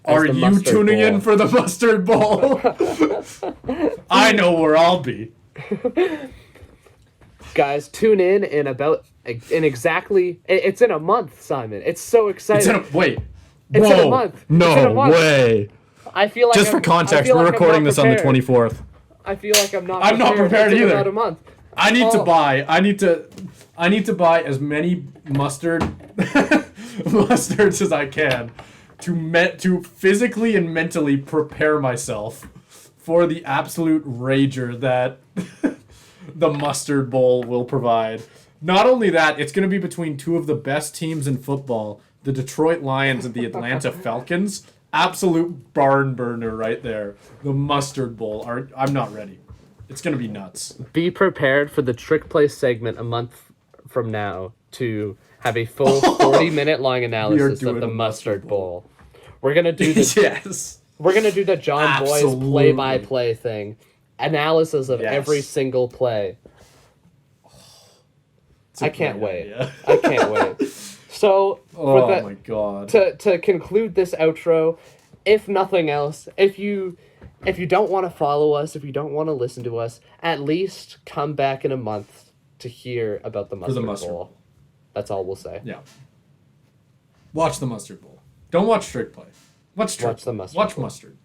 Are you tuning in for the mustard bowl? I know where I'll be. Guys, tune in exactly. It's in a month, Simon. It's so exciting. Wait. It's in a month. No it's in a month. way. I feel like just for context, we're recording this on the 24th. I feel like I'm not. I'm not prepared it's either. About a month. I need to buy as many mustards as I can to physically and mentally prepare myself for the absolute rager that the mustard bowl will provide. Not only that, it's going to be between two of the best teams in football, the Detroit Lions and the Atlanta Falcons. Absolute barn burner right there. The mustard bowl. I'm not ready. It's going to be nuts. Be prepared for the Trick Play segment a month from now to have a full 40-minute long analysis of the mustard bowl. We're going to do the yes. We're going to do the John Boy's play-by-play thing. Analysis of every single play. I can't wait. I can't wait. So, my god. To conclude this outro, if nothing else, if you don't want to follow us, if you don't want to listen to us, at least come back in a month to hear about the mustard bowl. That's all we'll say. Yeah. Watch the mustard bowl. Don't watch Trick Play. Watch the mustard. Watch mustard.